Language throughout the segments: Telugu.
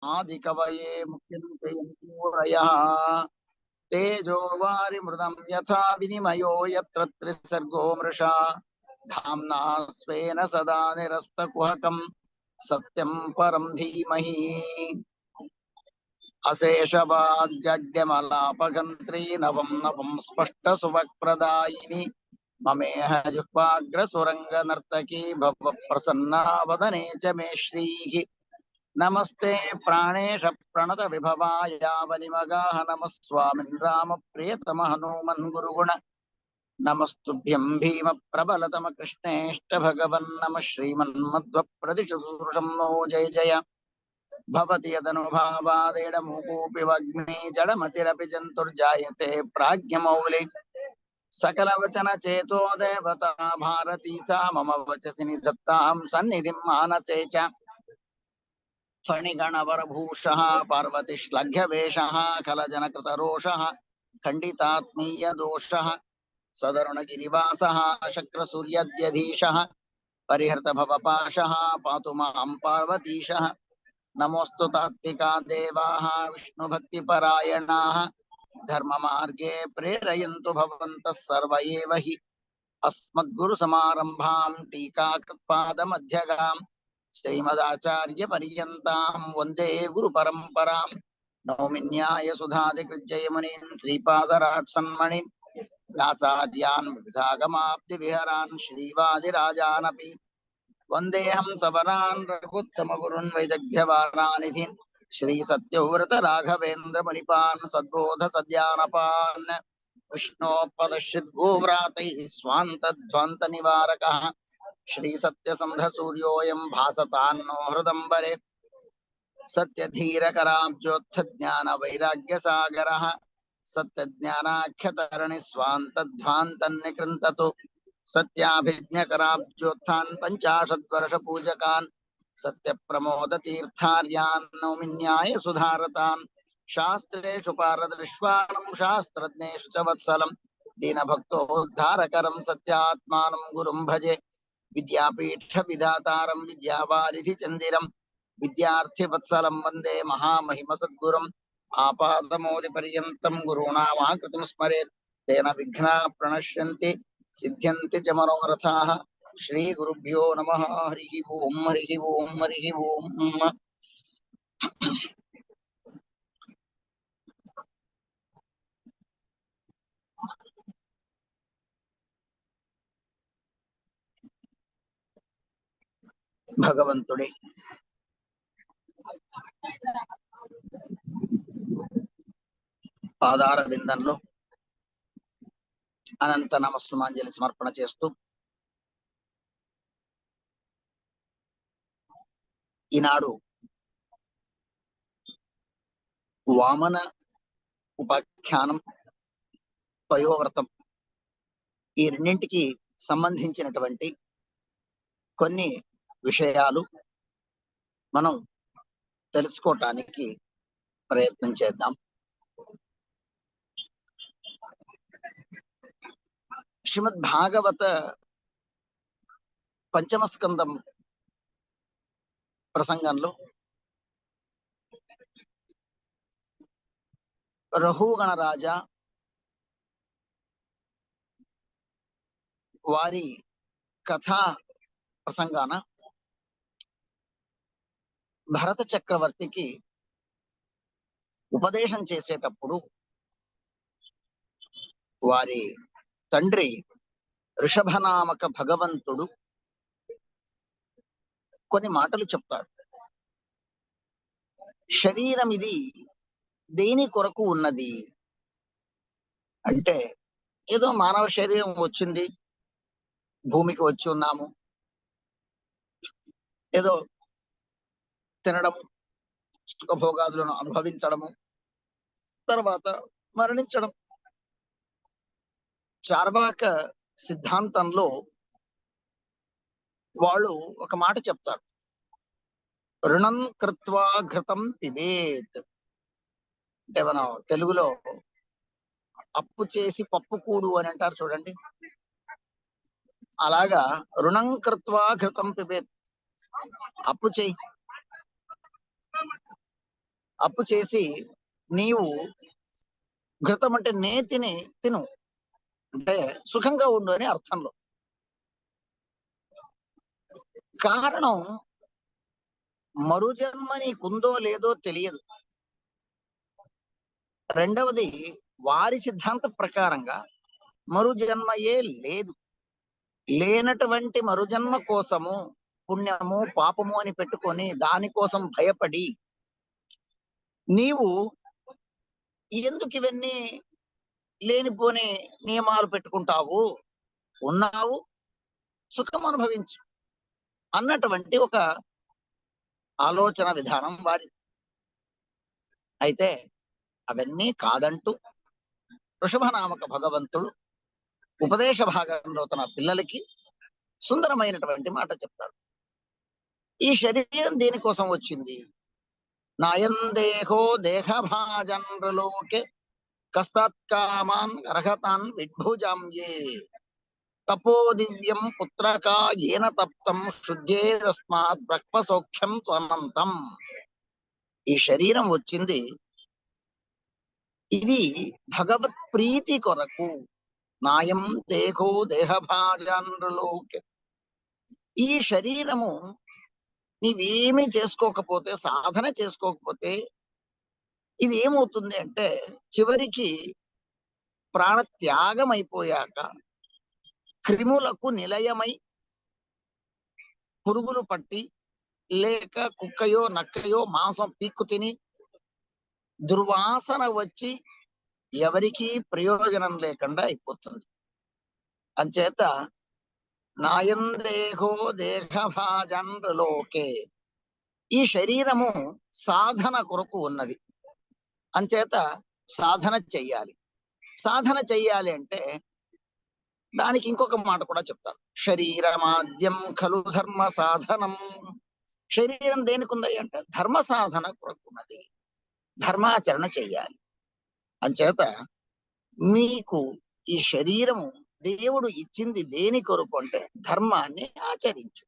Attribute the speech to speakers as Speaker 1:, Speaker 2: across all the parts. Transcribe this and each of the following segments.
Speaker 1: आदिकवये मुख्यन्ते सूरयः तेजो वारिमृदं यथा विनिमयो यत्र त्रिसर्गो मृषा धाम्ना स्वेन सदा निरस्तकुहकं सत्यं परं धीमहि अशेषवाग्जड्यमलापगन्त्री नवं नवं स्पष्टसुभप्रदायिनि ममेह जिह्वाग्रसुरङ्गनर्तकी भव प्रसन्ना वदने च मे श्रीः नमस्ते प्राणेश प्रणत विभवायावनिमगाः नमः स्वामिन् रामप्रियतम हनूमन् गुरुगुण नमस्तुभ्यं भीम प्रबलतम कृष्णेष्ट भगवन् नमः श्रीमन्मध्वप्रदिशुषं नो जय जय भवति यदनुभावादेडमूकोऽपि वग्नि जडमतिरपि जन्तुर्जायते प्राज्ञमौलि सकलवचन चेतो देवता भारती सा मम वचसि निधत्तां सन्निधिं मानसे च फणिगणवरभूषः पार्वतीश्लघ्यवेषः खलजनकृतरोषः खण्डितात्मीयदोषः सदरुणगिरिवासः शक्रसूर्यद्यधीशः परिहृतभवपाशः पातु मां पार्वतीशः नमोऽस्तु तात्विका देवाः विष्णुभक्तिपरायणाः धर्ममार्गे प्रेरयन्तु भवन्तः सर्व एव हि अस्मद्गुरुसमारम्भां टीकाकृत्पादमध्यगां श्रीमदाचार्यपर्यन्तां वन्दे गुरुपरम्परां नौमिन्यायसुधादिकृज्जयमुनीन् श्रीपादराट्सन्मणिन् व्यासाद्यान् विविधागमाब्धिविहरान् श्रीवादिराजानपि वन्देऽहं सबरान् रघुत्तमगुरुन् वैदग्ध्यवारानिधीन् श्रीसत्यव्रत राघवेन्द्रमुनिपान् सद्बोध सद्यानपान् विष्णोपदश्चिद्गोव्रातैः स्वान्तध्वान्तनिवारकः श्रीसत्यसन्धसूर्योऽयं भासतान्नो हृदम्बरे सत्यधीरकराब्जोत्थज्ञानवैराग्यसागरः सत्यज्ञानाख्यतरणिस्वान्तध्वान्तन्निकृन्ततु सत्याभिज्ञकराब्जोत्थान् पञ्चाशद्वर्षपूजकान् सत्यप्रमोदतीर्थार्यान् नौमिन्याय सुधारतान् शास्त्रेषु पारदृष्वानं शास्त्रज्ञेषु च वत्सलं दीनभक्तोद्धारकरं सत्यात्मानं गुरुं भजे विद्यापीठविधातारं विद्यावारिधिचन्दिरं विद्यार्थिवत्सलं वन्दे महामहिमसद्गुरुम् आपादमौलिपर्यन्तं गुरूणामाकृतिं स्मरेत् तेन विघ्नाः प्रणश्यन्ति सिद्ध्यन्ति च मनोरथाः श्रीगुरुभ्यो नमः हरिः ओं हरिः ओं हरिः ओं భగవంతుడే పాదార విందంలో అనంత నమస్సుమాంజలి సమర్పణ చేస్తూ ఈనాడు వామన ఉపాఖ్యానం పయోవ్రతం ఈ రెండింటికి సంబంధించినటువంటి కొన్ని విషయాలు మనం తెలుసుకోవటానికి ప్రయత్నం చేద్దాం. శ్రీమద్ భాగవత పంచమ స్కందం ప్రసంగంలో రఘుగణరాజా వారి కథా ప్రసంగాన భరత చక్రవర్తికి ఉపదేశం చేసేటప్పుడు వారి తండ్రి ఋషభనామక భగవంతుడు కొన్ని మాటలు చెప్తాడు. శరీరం ఇది దేని కొరకు ఉన్నది అంటే, ఏదో మానవ శరీరం వచ్చింది, భూమికి వచ్చి ఉన్నాము, ఏదో తినడము, సుఖభోగాదులను అనుభవించడము, తర్వాత మరణించడం. చార్వాక సిద్ధాంతంలో వాళ్ళు ఒక మాట చెప్తారు, రుణం కృత్వా ఘృతం పిబేత్. అంటే మనం తెలుగులో అప్పు చేసి పప్పు కూడు అని అంటారు చూడండి, అలాగా రుణం కృత్వా ఘృతం పిబేత్. అప్పు చేయి, అప్పు చేసి నీవు ఘృతం అంటే నేతిని తిను, అంటే సుఖంగా ఉండు అని అర్థంలో. కారణం మరుజన్మ నీకుందో లేదో తెలియదు. రెండవది, వారి సిద్ధాంత ప్రకారంగా మరుజన్మయే లేదు. లేనటువంటి మరుజన్మ కోసము పుణ్యము పాపము అని పెట్టుకొని దానికోసం భయపడి నీవు ఎందుకు ఇవన్నీ లేనిపోని నియమాలు పెట్టుకుంటావు, ఉన్నావు సుఖం అనుభవించు అన్నటువంటి ఒక ఆలోచన విధానం వారి. అయితే అవన్నీ కాదంటూ వృషభనామక భగవంతుడు ఉపదేశ భాగంలో తన పిల్లలకి సుందరమైనటువంటి మాట చెప్తాడు. ఈ శరీరం దేనికోసం వచ్చింది? నాయం దేహో దేహభాజన్లోకే కస్తాత్కామాన్ అర్హతాన్ విద్భుజాంయే తపో దివ్యం పుత్రకా ఏన తప్తం శుద్ధే తస్మాత్ బ్రహ్మసౌఖ్యం త్వనంతం. ఈ శరీరం వచ్చింది ఇది భగవత్ ప్రీతి కొరకు. నాయం దేహో దేహభాజన్లోకే. ఈ శరీరము నీవేమీ చేసుకోకపోతే, సాధన చేసుకోకపోతే ఇది ఏమవుతుంది అంటే చివరికి ప్రాణత్యాగం అయిపోయాక క్రిములకు నిలయమై పురుగులు పట్టి లేక కుక్కయో నక్కయో మాంసం పీక్కు తిని దుర్వాసన వచ్చి ఎవరికీ ప్రయోజనం లేకుండా అయిపోతుంది. అంచేత నాయం దేహో దేహభాజన్లోకే, ఈ శరీరము సాధన కొరకు ఉన్నది. అంచేత సాధన చెయ్యాలి. సాధన చెయ్యాలి అంటే దానికి ఇంకొక మాట కూడా చెప్తాను. శరీరమాద్యం ఖలు ధర్మ సాధనం. శరీరం దేనికి ఉంది అంటే ధర్మ సాధన కొరకు ఉన్నది, ధర్మాచరణ చెయ్యాలి. అంచేత మీకు ఈ శరీరము దేవుడు ఇచ్చింది దేని కొరకు అంటే ధర్మాన్ని ఆచరించు.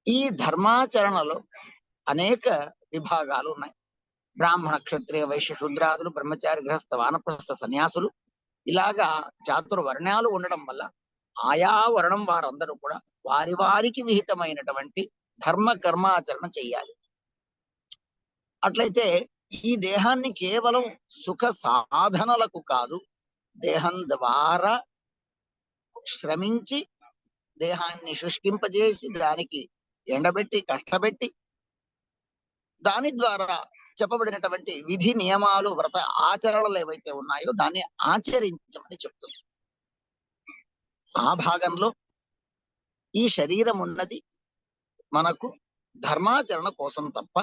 Speaker 1: ఈ ధర్మాచరణలో అనేక విభాగాలు ఉన్నాయి. బ్రాహ్మణ క్షత్రియ వైశ్య శూద్రాదులు, బ్రహ్మచారి గృహస్థ వానప్రస్థ సన్యాసులు, ఇలాగా చాతుర్వర్ణాలు ఉండడం వల్ల ఆయా వర్ణం వారందరూ కూడా వారి వారికి విహితమైనటువంటి ధర్మ కర్మాచరణ చెయ్యాలి. అట్లయితే ఈ దేహాన్ని కేవలం సుఖ సాధనలకు కాదు, దేహం ద్వారా శ్రమించి దేహాన్ని శుష్కింపజేసి దానికి ఎండబెట్టి కష్టపెట్టి దాని ద్వారా చెప్పబడినటువంటి విధి నియమాలు వ్రత ఆచరణలు ఏవైతే ఉన్నాయో దాన్ని ఆచరించమని చెప్తుంది. ఆ భాగంలో ఈ శరీరం ఉన్నది మనకు ధర్మాచరణ కోసం తప్ప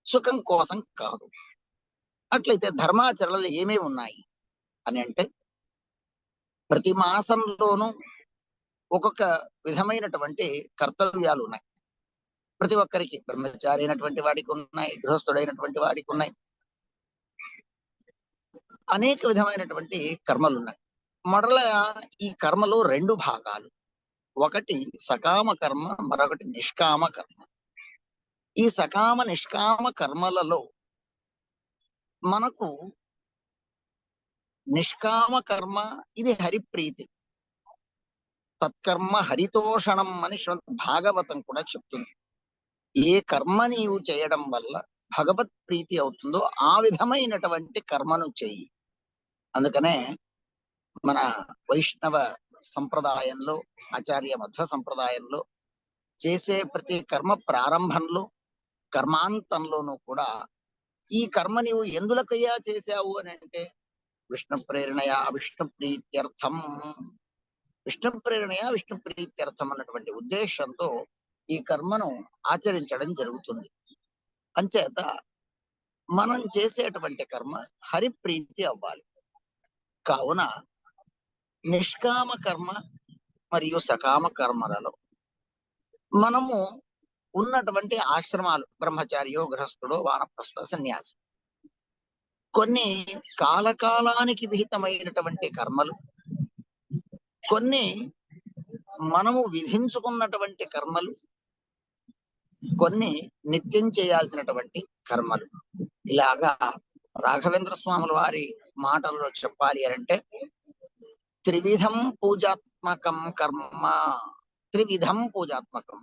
Speaker 1: సుఖం కోసం కాదు. అట్లయితే ధర్మాచరణలు ఏమేమి ఉన్నాయి అని అంటే ప్రతి మాసంలోనూ ఒక్కొక్క విధమైనటువంటి కర్తవ్యాలు ఉన్నాయి. ప్రతి ఒక్కరికి, బ్రహ్మచారి అయినటువంటి వాడికి ఉన్నాయి, గృహస్థుడైనటువంటి వాడికి ఉన్నాయి, అనేక విధమైనటువంటి కర్మలు ఉన్నాయి. మరల ఈ కర్మలో రెండు భాగాలు, ఒకటి సకామ కర్మ, మరొకటి నిష్కామ కర్మ. ఈ సకామ నిష్కామ కర్మలలో మనకు నిష్కామ కర్మ ఇది హరిప్రీతి, తత్కర్మ హరితోషణం అని భాగవతం కూడా చెప్తుంది. ఏ కర్మ నీవు చేయడం వల్ల భగవత్ ప్రీతి అవుతుందో ఆ విధమైనటువంటి కర్మను చెయ్యి. అందుకనే మన వైష్ణవ సంప్రదాయంలో, ఆచార్య మధ్వ సంప్రదాయంలో చేసే ప్రతి కర్మ ప్రారంభంలో కర్మాంతంలోనూ కూడా ఈ కర్మ నీవు ఎందులకయ్యా చేశావు అని అంటే విష్ణు ప్రేరణయా విష్ణు ప్రీత్యర్థం, విష్ణు ప్రేరణయా విష్ణు ప్రీత్యర్థం అన్నటువంటి ఉద్దేశంతో ఈ కర్మను ఆచరించడం జరుగుతుంది. అంచేత మనం చేసేటువంటి కర్మ హరిప్రీతి అవ్వాలి. కావున నిష్కామ కర్మ మరియు సకామ కర్మలలో మనము ఉన్నటువంటి ఆశ్రమాలు, బ్రహ్మచారియో గృహస్థుడో వానప్రస్థ సన్యాసి, కొన్ని కాలకాలానికి విహితమైనటువంటి కర్మలు, కొన్ని మనము విధించుకున్నటువంటి కర్మలు, కొన్ని నిత్యం చేయాల్సినటువంటి కర్మలు. ఇలాగా రాఘవేంద్ర స్వాముల వారి మాటల్లో చెప్పాలి అంటే త్రివిధం పూజాత్మకం కర్మ, త్రివిధం పూజాత్మకం,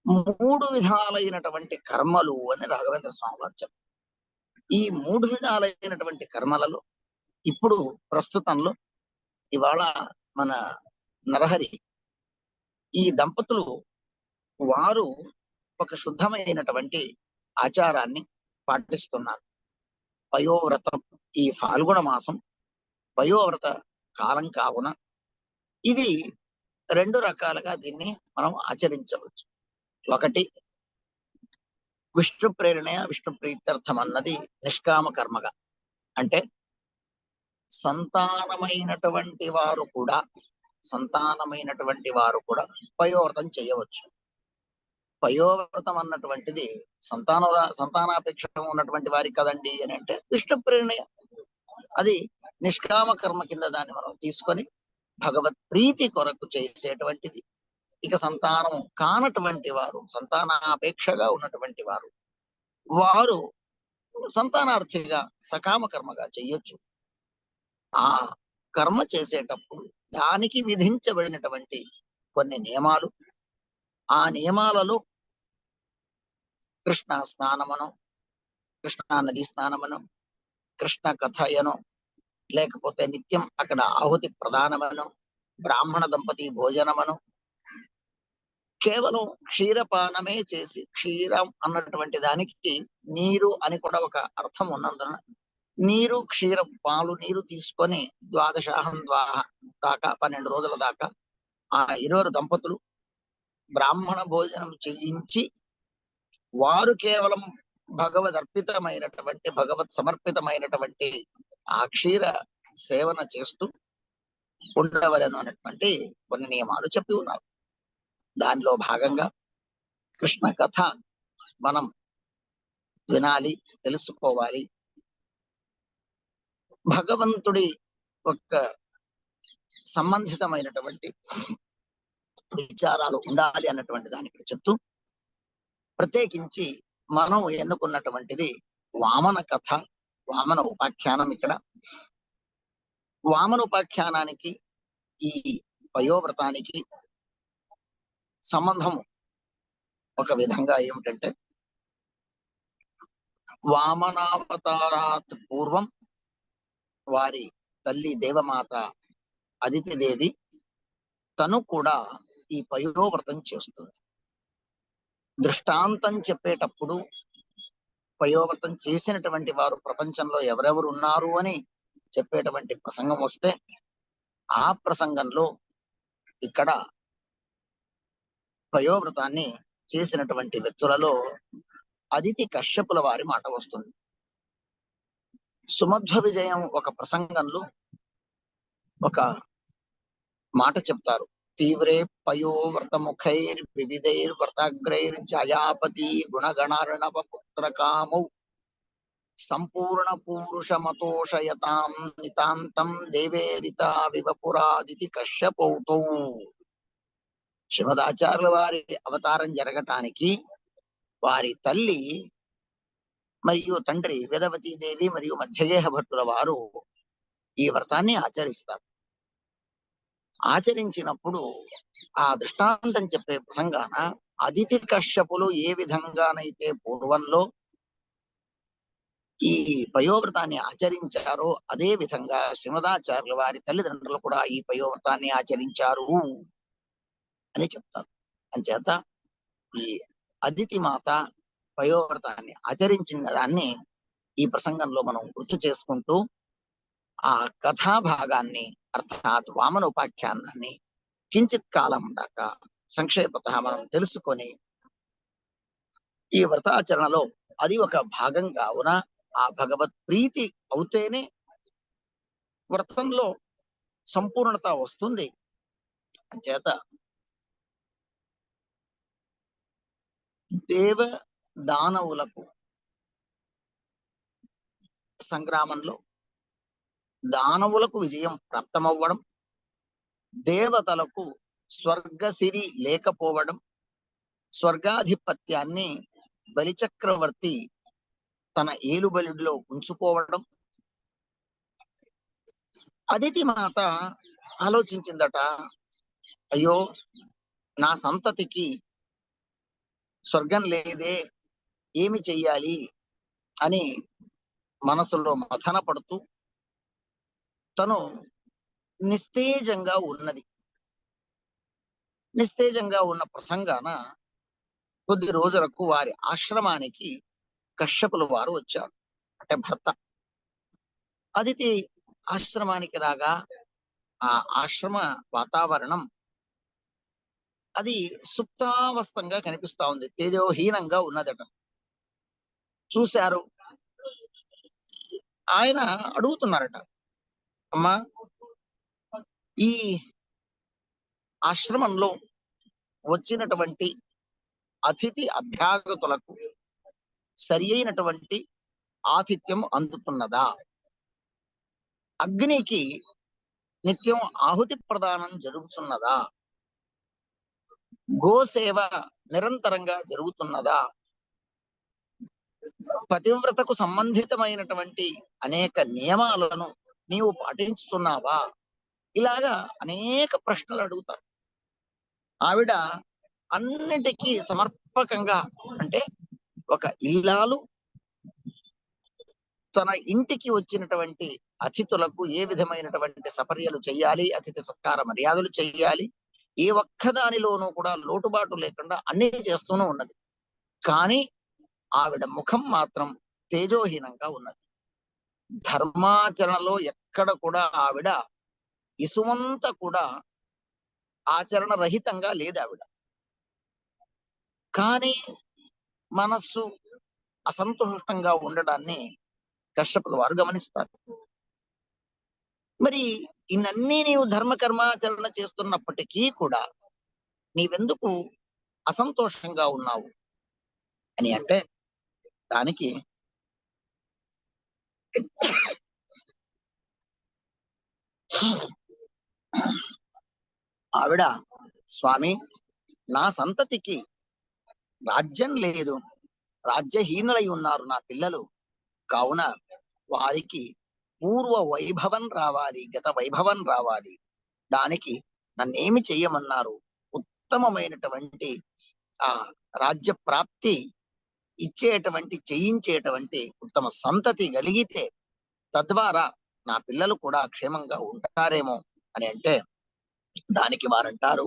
Speaker 1: 3 విధాలైనటువంటి కర్మలు అని రాఘవేంద్ర స్వామి వారు చెప్పారు. ఈ 3 విధాలైనటువంటి కర్మలలో ఇప్పుడు ప్రస్తుతంలో ఇవాళ మన నరహరి ఈ దంపతులు వారు ఒక శుద్ధమైనటువంటి ఆచారాన్ని పాటిస్తున్నారు. పయోవ్రతం, ఈ ఫాల్గుణ మాసం పయోవ్రత కాలం కావున ఇది 2 రకాలుగా దీన్ని మనం ఆచరించవచ్చు. ఒకటి విష్ణు ప్రేరణ, విష్ణు ప్రీత్యర్థం అన్నది నిష్కామ కర్మగా, అంటే సంతానమైనటువంటి వారు కూడా పయోవ్రతం చేయవచ్చు. పయోవ్రతం అన్నటువంటిది సంతానాపేక్ష ఉన్నటువంటి వారికి కదండి అని అంటే విష్ణు ప్రేరణ, అది నిష్కామ కర్మ కింద దాన్ని మనం తీసుకొని భగవత్ ప్రీతి కొరకు చేసేటువంటిది. ఇక సంతానం కానటువంటి వారు, సంతానాపేక్షగా ఉన్నటువంటి వారు, వారు సంతానార్థిగా సకామ కర్మగా చెయ్యొచ్చు. ఆ కర్మ చేసేటప్పుడు దానికి విధించబడినటువంటి కొన్ని నియమాలు, ఆ నియమాలలో కృష్ణ స్నానమనం, కృష్ణా నదీ స్నానమనం, కృష్ణ కథయనం, లేకపోతే నిత్యం అక్కడ ఆహుతి ప్రధానమనం, బ్రాహ్మణ దంపతి భోజనమనం, కేవలం క్షీరపానమే చేసి, క్షీరం అన్నటువంటి దానికి నీరు అని కూడా ఒక అర్థం ఉన్నందున నీరు క్షీరం, పాలు నీరు తీసుకొని ద్వాదశాహం దాకా 12 రోజుల దాకా ఆ 20 దంపతులు బ్రాహ్మణ భోజనం చేయించి వారు కేవలం భగవత్ సమర్పితమైనటువంటి ఆ క్షీర సేవన చేస్తూ ఉండవలను అనేటువంటి కొన్ని నియమాలు చెప్పి ఉన్నారు. దానిలో భాగంగా కృష్ణ కథ మనం వినాలి, తెలుసుకోవాలి. భగవంతుడి యొక్క సంబంధితమైనటువంటి విచారాలు ఉండాలి అన్నటువంటి దాన్ని ఇక్కడ చెప్తూ, ప్రత్యేకించి మనం ఎన్నుకున్నటువంటిది వామన కథ, వామన ఉపాఖ్యానం. ఇక్కడ వామన ఉపాఖ్యానానికి ఈ పయోవ్రతానికి సంబంధం ఒక విధంగా ఏమిటంటే, వామనావతారాత్ పూర్వం వారి తల్లి దేవమాత అదితి దేవి తను కూడా ఈ పయోవ్రతం చేస్తుంది. దృష్టాంతం చెప్పేటప్పుడు పయోవ్రతం చేసినటువంటి వారు ప్రపంచంలో ఎవరెవరు ఉన్నారు అని చెప్పేటువంటి ప్రసంగం వస్తే, ఆ ప్రసంగంలో ఇక్కడ పయోవ్రతాన్ని చేసినటువంటి వ్యక్తులలో అదితి కశ్యపుల వారి మాట వస్తుంది. సుమధ్వ విజయం ఒక ప్రసంగంలో ఒక మాట చెప్తారు. తీవ్రే పయోవ్రత ముఖైర్ వివిధైర్ వ్రతాగ్రైర్ జయాపతి గుణగణార్ణవ పుత్ర కామౌ సంపూర్ణ పూరుష మతోషయతాం నితాంతం దేవేరిత వివపురాదితి కశ్యపౌతౌ. శ్రీమదాచార్యుల వారి అవతారం జరగటానికి వారి తల్లి మరియు తండ్రి వేదవతీ దేవి మరియు మధ్యగేహ భట్టుల వారు ఈ వ్రతాన్ని ఆచరిస్తారు. ఆచరించినప్పుడు ఆ దృష్టాంతం చెప్పే ప్రసంగాన అదితి కశ్యపులు ఏ విధంగానైతే పూర్వంలో ఈ పయోవ్రతాన్ని ఆచరించారో అదే విధంగా శ్రీమదాచార్యుల వారి తల్లిదండ్రులు కూడా ఈ పయోవ్రతాన్ని ఆచరించారు అని చెప్తారు. అంచేత ఈ అదితి మాత పయోవ్రతాన్ని ఆచరించిన దాన్ని ఈ ప్రసంగంలో మనం గుర్తు చేసుకుంటూ ఆ కథా భాగాన్ని, అర్థాత్ వామన ఉపాఖ్యానాన్ని కించిత్ కాలం దాకా సంక్షేపత మనం తెలుసుకొని ఈ వ్రతాచరణలో అది ఒక భాగం కావున ఆ భగవత్ ప్రీతి అవుతేనే వ్రతంలో సంపూర్ణత వస్తుంది. అంచేత దేవ దానవులకు సంగ్రామంలో దానవులకు విజయం ప్రాప్తమవ్వడం, దేవతలకు స్వర్గసిరి లేకపోవడం, స్వర్గాధిపత్యాన్ని బలిచక్రవర్తి తన ఏలుబలిలో ఉంచుకోవడం. అదితి మాత ఆలోచించిందట, అయ్యో నా సంతతికి స్వర్గం లేదే, ఏమి చెయ్యాలి అని మనసులో మథన పడుతూ తను నిస్తేజంగా ఉన్నది. నిస్తేజంగా ఉన్న ప్రసంగాన కొద్ది రోజులకు వారి ఆశ్రమానికి కశ్యపుల వారు వచ్చారు, అంటే భర్త. అదితి ఆశ్రమానికి రాగా ఆ ఆశ్రమ వాతావరణం అది సుప్తావస్థంగా కనిపిస్తా ఉంది, తేజోహీనంగా ఉన్నదట. చూశారు, ఆయన అడుగుతున్నారట, అమ్మా ఈ ఆశ్రమంలో వచ్చినటువంటి అతిథి అభ్యాగతులకు సరి అయినటువంటి ఆతిథ్యం అందుతున్నదా? అగ్నికి నిత్యం ఆహుతి ప్రదానం జరుగుతున్నదా? గోసేవ నిరంతరంగా జరుగుతున్నదా? పతివ్రతకు సంబంధితమైనటువంటి అనేక నియమాలను నీవు పాటించుతున్నావా? ఇలాగా అనేక ప్రశ్నలు అడుగుతారు. ఆవిడ అన్నిటికీ సమర్పకంగా, అంటే ఒక ఇల్లాలు తన ఇంటికి వచ్చినటువంటి అతిథులకు ఏ విధమైనటువంటి సపర్యలు చేయాలి, అతిథి సత్కార మర్యాదలు చేయాలి, ఏ ఒక్కదానిలోనూ కూడా లోటుబాటు లేకుండా అన్ని చేస్తూనే ఉన్నది. కానీ ఆవిడ ముఖం మాత్రం తేజోహీనంగా ఉన్నది. ధర్మాచరణలో ఎక్కడ కూడా ఆవిడ ఇసుమంత కూడా ఆచరణ రహితంగా లేదు ఆవిడ. కానీ మనస్సు అసంతోషంగా ఉండడాన్ని కశ్యపుల వారు గమనిస్తారు. మరి ఇవన్నీ నీవు ధర్మ కర్మాచరణ చేస్తున్నప్పటికీ కూడా నీవెందుకు అసంతోషంగా ఉన్నావు అని అంటే, దానికి ఆవిడ, స్వామి నా సంతతికి రాజ్యం లేదు, రాజ్యహీనులై ఉన్నారు నా పిల్లలు, కావున వారికి పూర్వ వైభవం రావాలి, గత వైభవం రావాలి. దానికి నన్నేమి చెయ్యమన్నారు? ఉత్తమమైనటువంటి ఆ రాజ్య ప్రాప్తి ఇచ్చేటువంటి, చేయించేటువంటి ఉత్తమ సంతతి కలిగితే తద్వారా నా పిల్లలు కూడా క్షేమంగా ఉంటారేమో అని అంటే, దానికి వారంటారు,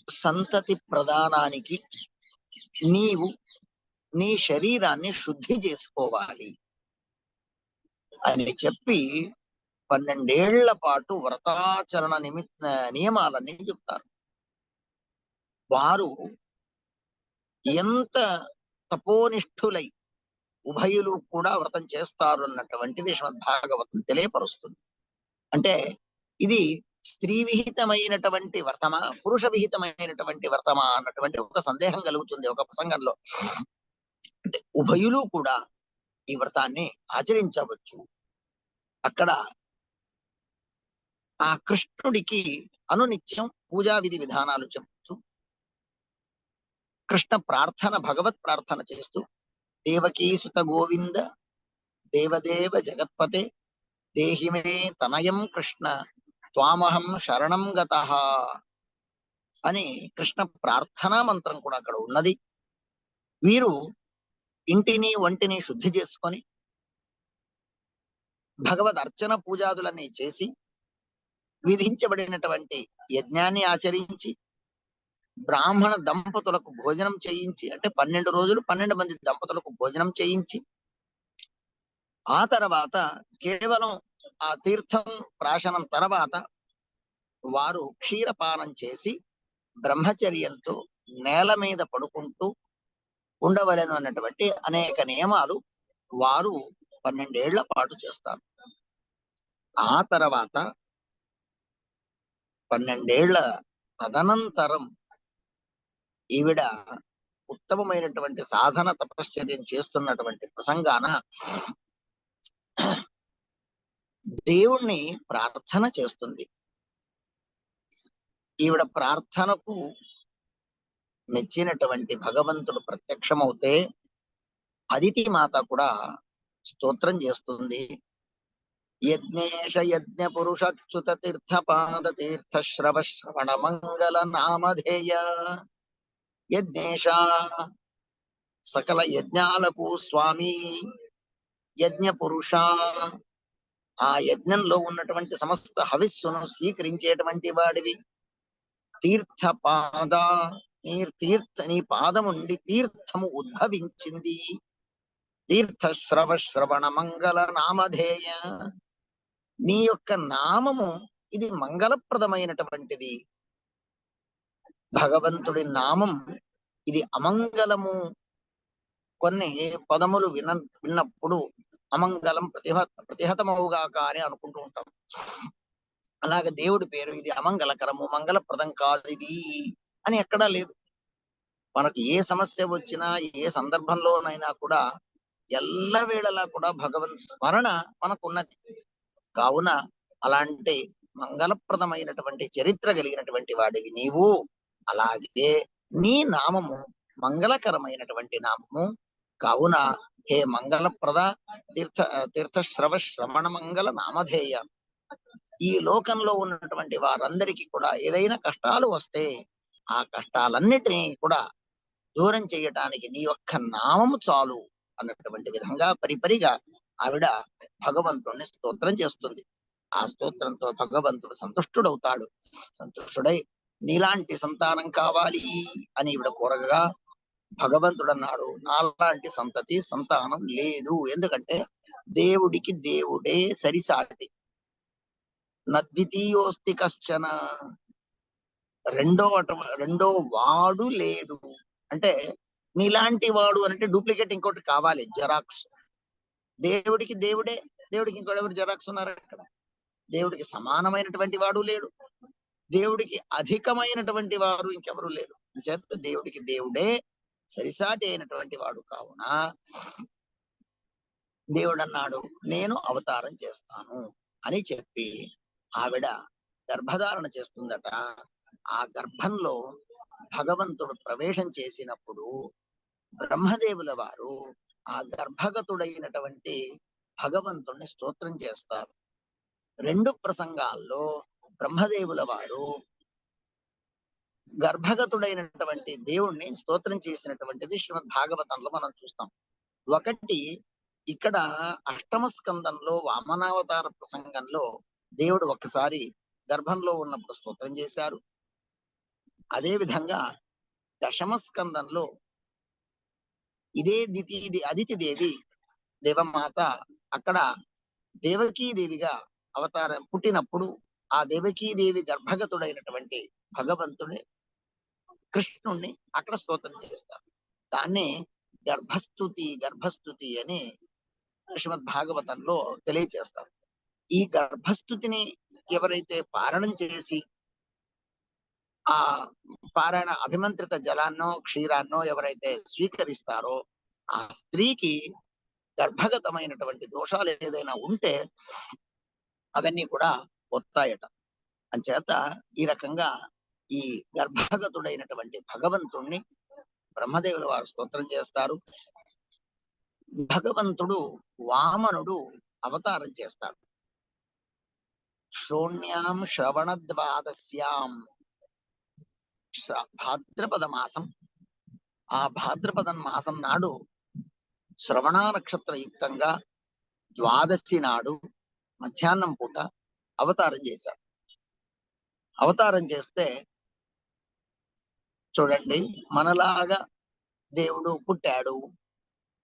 Speaker 1: సంతతి ప్రధానానికి నీవు నీ శరీరాన్ని శుద్ధి చేసుకోవాలి అని చెప్పి 12 ఏళ్ల పాటు వ్రతాచరణ నియమాలన్నీ చెప్తారు. వారు ఎంత తపోనిష్ఠులై ఉభయులు కూడా వ్రతం చేస్తారు అన్నటువంటిది శ్రీమద్భాగవతం తెలియపరుస్తుంది. అంటే ఇది స్త్రీ విహితమైనటువంటి వ్రతమా, పురుష విహితమైనటువంటి వ్రతమా అన్నటువంటి ఒక సందేహం కలుగుతుంది ఒక ప్రసంగంలో. అంటే ఉభయులు కూడా ఈ వ్రతాన్ని ఆచరించవచ్చు. అక్కడ ఆ కృష్ణుడికి అనునిత్యం పూజా విధి విధానాలు చెప్తూ, కృష్ణ ప్రార్థన, భగవత్ ప్రార్థన చేస్తూ, దేవకీ సుత గోవింద దేవదేవ జగత్పతే దేహిమే తనయం కృష్ణ త్వామహం శరణం గతః అని కృష్ణ ప్రార్థనా మంత్రం కూడా అక్కడ ఉన్నది. వీరు ఇంటిని వంటిని శుద్ధి చేసుకొని భగవద్ అర్చన పూజాదులన్నీ చేసి విధించబడినటువంటి యజ్ఞాన్ని ఆచరించి బ్రాహ్మణ దంపతులకు భోజనం చేయించి, అంటే 12 రోజులు 12 మంది దంపతులకు భోజనం చేయించి, ఆ తర్వాత కేవలం ఆ తీర్థం ప్రాశనం తర్వాత వారు క్షీరపానం చేసి బ్రహ్మచర్యంతో నేల మీద పడుకుంటూ ఉండవలెను అన్నటువంటి అనేక నియమాలు వారు 12 ఏళ్ల పాటు చేస్తారు. ఆ తర్వాత 12 ఏళ్ల తదనంతరం ఈవిడ ఉత్తమమైనటువంటి సాధన తపశ్చర్యం చేస్తున్నటువంటి ప్రసంగాన దేవుణ్ణి ప్రార్థన చేస్తుంది. ఈవిడ ప్రార్థనకు మెచ్చినటువంటి భగవంతుడు ప్రత్యక్షమవుతే అదితి మాత కూడా స్తోత్రం చేస్తుంది. యజ్ఞేశ యజ్ఞ పురుషచ్యుత తీర్థ పాద తీర్థ శ్రవణ మంగళ నామధేయ. యజ్ఞేశ సకల యజ్ఞాలకు స్వామి, యజ్ఞ పురుష ఆ యజ్ఞంలో ఉన్నటువంటి సమస్త హవిస్సును స్వీకరించేటువంటి వాడివి. తీర్థ పాద నీ పాదముండి తీర్థము ఉద్భవించింది. తీర్థ శ్రవణ మంగళ నామధేయ, నీ యొక్క నామము ఇది మంగళప్రదమైనటువంటిది. భగవంతుడి ఇది అమంగళము. కొన్ని పదములు విన్నప్పుడు అమంగళం ప్రతిహతమవుగాక అని అనుకుంటూ ఉంటాం. అలాగే దేవుడి పేరు ఇది అమంగళకరము, మంగళప్రదం కాదు ఇది అని ఎక్కడా లేదు. మనకు ఏ సమస్య వచ్చినా ఏ సందర్భంలోనైనా కూడా ఎల్లవేళలా కూడా భగవన్ స్మరణ మనకున్నది. కావున అలాంటి మంగళప్రదమైనటువంటి చరిత్ర కలిగినటువంటి వాడివి నీవు. అలాగే నీ నామము మంగళకరమైనటువంటి నామము. కావున హే మంగళప్రద తీర్థ శ్రవణ మంగళ నామధేయ, ఈ లోకంలో ఉన్నటువంటి వారందరికీ కూడా ఏదైనా కష్టాలు వస్తే ఆ కష్టాలన్నిటినీ కూడా దూరం చేయటానికి నీ యొక్క నామము చాలు అన్నటువంటి విధంగా పరిపరిగా ఆవిడ భగవంతుడిని స్తోత్రం చేస్తుంది. ఆ స్తోత్రంతో భగవంతుడు సంతుష్టుడవుతాడు. సంతుష్టుడై నీలాంటి సంతానం కావాలి అని ఈవిడ కోరగా భగవంతుడు అన్నాడు, నాలాంటి సంతానం లేదు. ఎందుకంటే దేవుడికి దేవుడే సరిసాటి, నద్వితీయోస్తి కశ్చన, రెండో వాడు లేడు. అంటే నీలాంటి వాడు అంటే డూప్లికేట్ ఇంకోటి కావాలి, జెరాక్స్. దేవుడికి దేవుడికి ఇంకోటి జెరాక్స్ ఉన్నారు అక్కడ. దేవుడికి సమానమైనటువంటి వాడు లేడు, దేవుడికి అధికమైనటువంటి వారు ఇంకెవరు లేరు. చేత దేవుడికి దేవుడే సరిసాటి అయినటువంటి వాడు. కావున దేవుడు అన్నాడు, నేను అవతారం చేస్తాను అని చెప్పి ఆవిడ గర్భధారణ చేస్తుందట. ఆ గర్భంలో భగవంతుడు ప్రవేశం చేసినప్పుడు బ్రహ్మదేవుల వారు ఆ గర్భగతుడైనటువంటి భగవంతుణ్ణి స్తోత్రం చేస్తారు. 2 ప్రసంగాల్లో బ్రహ్మదేవుల వారు గర్భగతుడైనటువంటి దేవుణ్ణి స్తోత్రం చేసినటువంటిది శ్రీమద్ భాగవతంలో మనం చూస్తాం. ఒకటి ఇక్కడ 8వ స్కందంలో వామనావతార ప్రసంగంలో దేవుడు ఒక్కసారి గర్భంలో ఉన్నప్పుడు స్తోత్రం చేశారు. అదే విధంగా 10వ స్కందంలో ఇదే అదితి దేవి దేవమాత అక్కడ దేవకీదేవిగా అవతారం పుట్టినప్పుడు ఆ దేవకీదేవి గర్భగతుడైనటువంటి భగవంతుని కృష్ణుణ్ణి అక్కడ స్తోత్రం చేస్తారు. దాన్ని గర్భస్తుతి అని శ్రీమద్ భాగవతంలో తెలియచేస్తారు. ఈ గర్భస్తుతిని ఎవరైతే పారణం చేసి ఆ పారాయణ అభిమంత్రిత జలాన్నో క్షీరాన్నో ఎవరైతే స్వీకరిస్తారో ఆ స్త్రీకి గర్భగతమైనటువంటి దోషాలు ఏదైనా ఉంటే అవన్నీ కూడా వస్తాయట. అంచేత ఈ రకంగా ఈ గర్భగతుడైనటువంటి భగవంతుణ్ణి బ్రహ్మదేవుల వారు స్తోత్రం చేస్తారు. భగవంతుడు వామనుడు అవతారం చేస్తాడు. శూన్యాం శ్రవణ ద్వాదశ్యాం, భాద్రపద మాసం. ఆ భాద్రపద మాసం నాడు శ్రవణ నక్షత్ర యుక్తంగా ద్వాదశి నాడు మధ్యాహ్నం పూట అవతారం చేశాడు. అవతారం చేస్తే చూడండి, మనలాగా దేవుడు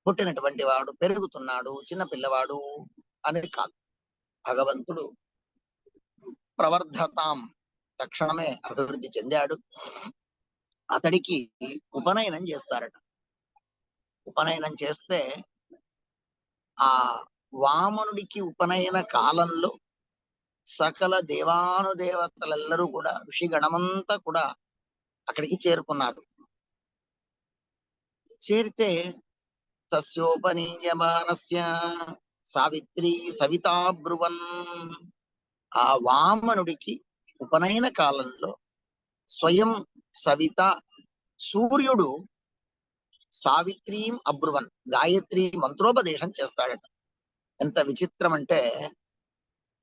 Speaker 1: పుట్టినటువంటి వాడు పెరుగుతున్నాడు, చిన్న పిల్లవాడు అని కాదు. భగవంతుడు ప్రవర్ధతాం, తక్షణమే అభివృద్ధి చెందాడు. అతడికి ఉపనయనం చేస్తారట. ఉపనయనం చేస్తే ఆ వామనుడికి ఉపనయన కాలంలో సకల దేవానుదేవతలెల్లరూ కూడా ఋషిగణమంతా కూడా అక్కడికి చేరుకున్నారు. చేరితే తస్యోపనీయమానస్య సావిత్రి సవితా బ్రువన్, ఆ వామనుడికి ఉపనయన కాలంలో స్వయం సవిత సూర్యుడు సావిత్రీం అబ్రువన్ గాయత్రి మంత్రోపదేశం చేస్తాడట. ఎంత విచిత్రం అంటే,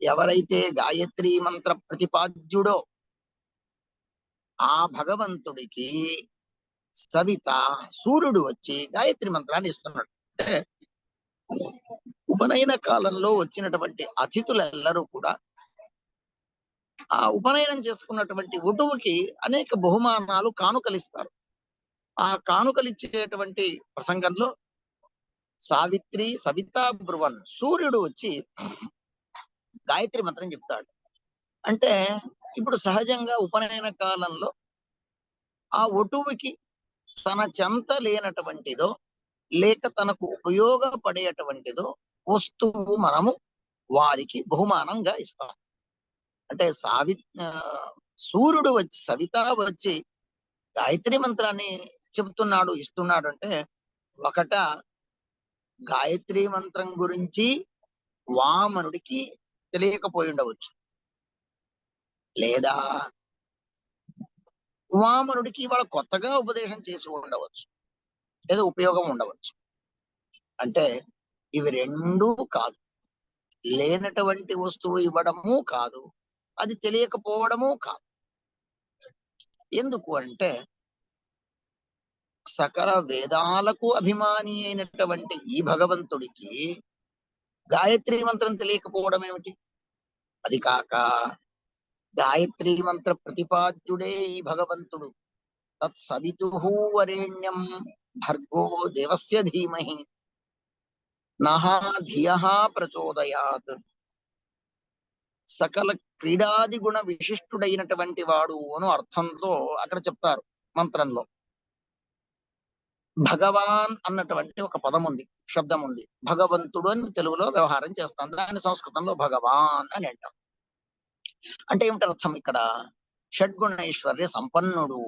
Speaker 1: ఎవరైతే గాయత్రి మంత్ర ప్రతిపాద్యుడో ఆ భగవంతుడికి సవిత సూర్యుడు వచ్చి గాయత్రి మంత్రాన్ని ఇస్తున్నాడు. అంటే ఉపనయన కాలంలో వచ్చినటువంటి అతిథులెల్లరూ కూడా ఆ ఉపనయనం చేసుకున్నటువంటి వటువుకి అనేక బహుమానాలు కానుకలిస్తారు. ఆ కానుకలిచ్చేటువంటి ప్రసంగంలో సావిత్రి సవితా బ్రువన్ సూర్యుడు వచ్చి గాయత్రి మంత్రం చెప్తాడు. అంటే ఇప్పుడు సహజంగా ఉపనయన కాలంలో ఆ వటువుకి తన చెంత లేనటువంటిదో లేక తనకు ఉపయోగపడేటువంటిదో వస్తువు మనము వారికి బహుమానంగా ఇస్తాం. అంటే సూర్యుడు వచ్చి సవిత వచ్చి గాయత్రి మంత్రాన్ని చెబుతున్నాడు, ఇస్తున్నాడు అంటే, ఒకట గాయత్రి మంత్రం గురించి వామనుడికి తెలియకపోయి ఉండవచ్చు, లేదా వామనుడికి ఇవాళ కొత్తగా ఉపదేశం చేసి ఉండవచ్చు, ఏదో ఉపయోగం ఉండవచ్చు. అంటే ఇవి రెండూ కాదు. లేనటువంటి వస్తువు ఇవ్వడము కాదు, అది తెలియకపోవడము కాదు. ఎందుకు అంటే సకల వేదాలకు అభిమాని అయినటువంటి ఈ భగవంతుడికి గాయత్రి మంత్రం తెలియకపోవడం ఏమిటి? అది కాక గాయత్రి మంత్ర ప్రతిపాద్యుడే ఈ భగవంతుడు. తత్సవితుః వరేణ్యం భర్గో దేవస్య ధీమహి నహా ధియః ప్రచోదయాత్. సకల క్రీడాది గుణ విశిష్టుడైనటువంటి వాడు అను అర్థంతో అక్కడ చెప్తారు మంత్రంలో. భగవాన్ అన్నటువంటి ఒక పదం ఉంది, శబ్దం ఉంది. భగవంతుడు అని తెలుగులో వ్యవహారం చేస్తాం, దాని సంస్కృతంలో భగవాన్ అని అంటాం. అంటే ఏమిటి అర్థం? ఇక్కడ షడ్గుణైశ్వర్య సంపన్నుడు.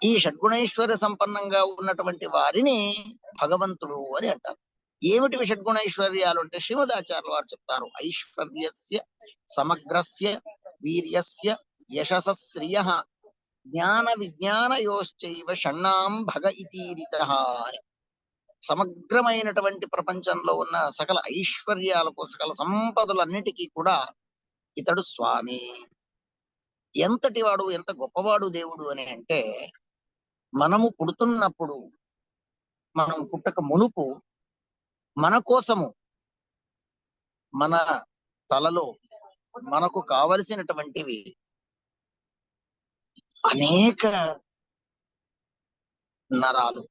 Speaker 1: ఈ షడ్గుణైశ్వర్య సంపన్నంగా ఉన్నటువంటి వారిని భగవంతుడు అని అంటారు. ఏమిటి షడ్గుణైశ్వర్యాలు అంటే శ్రీమదాచార్యుల వారు చెప్తారు, ఐశ్వర్యస్య సమగ్రస్య వీర్యస్య యశసశ్రియ జ్ఞాన విజ్ఞానయోశ్చైవ షణ్ణాం భగ ఇతీరితః అని. సమగ్రమైనటువంటి ప్రపంచంలో ఉన్న సకల ఐశ్వర్యాలకు, సకల సంపదలన్నిటికీ కూడా ఇతడు స్వామి. ఎంతటి వాడు, ఎంత గొప్పవాడు దేవుడు అని అంటే, మనము పుడుతున్నప్పుడు, మనం పుట్టక మునుపు మన కోసము మన తలలో మనకు కావలసినటువంటివి అనేక నరాలు,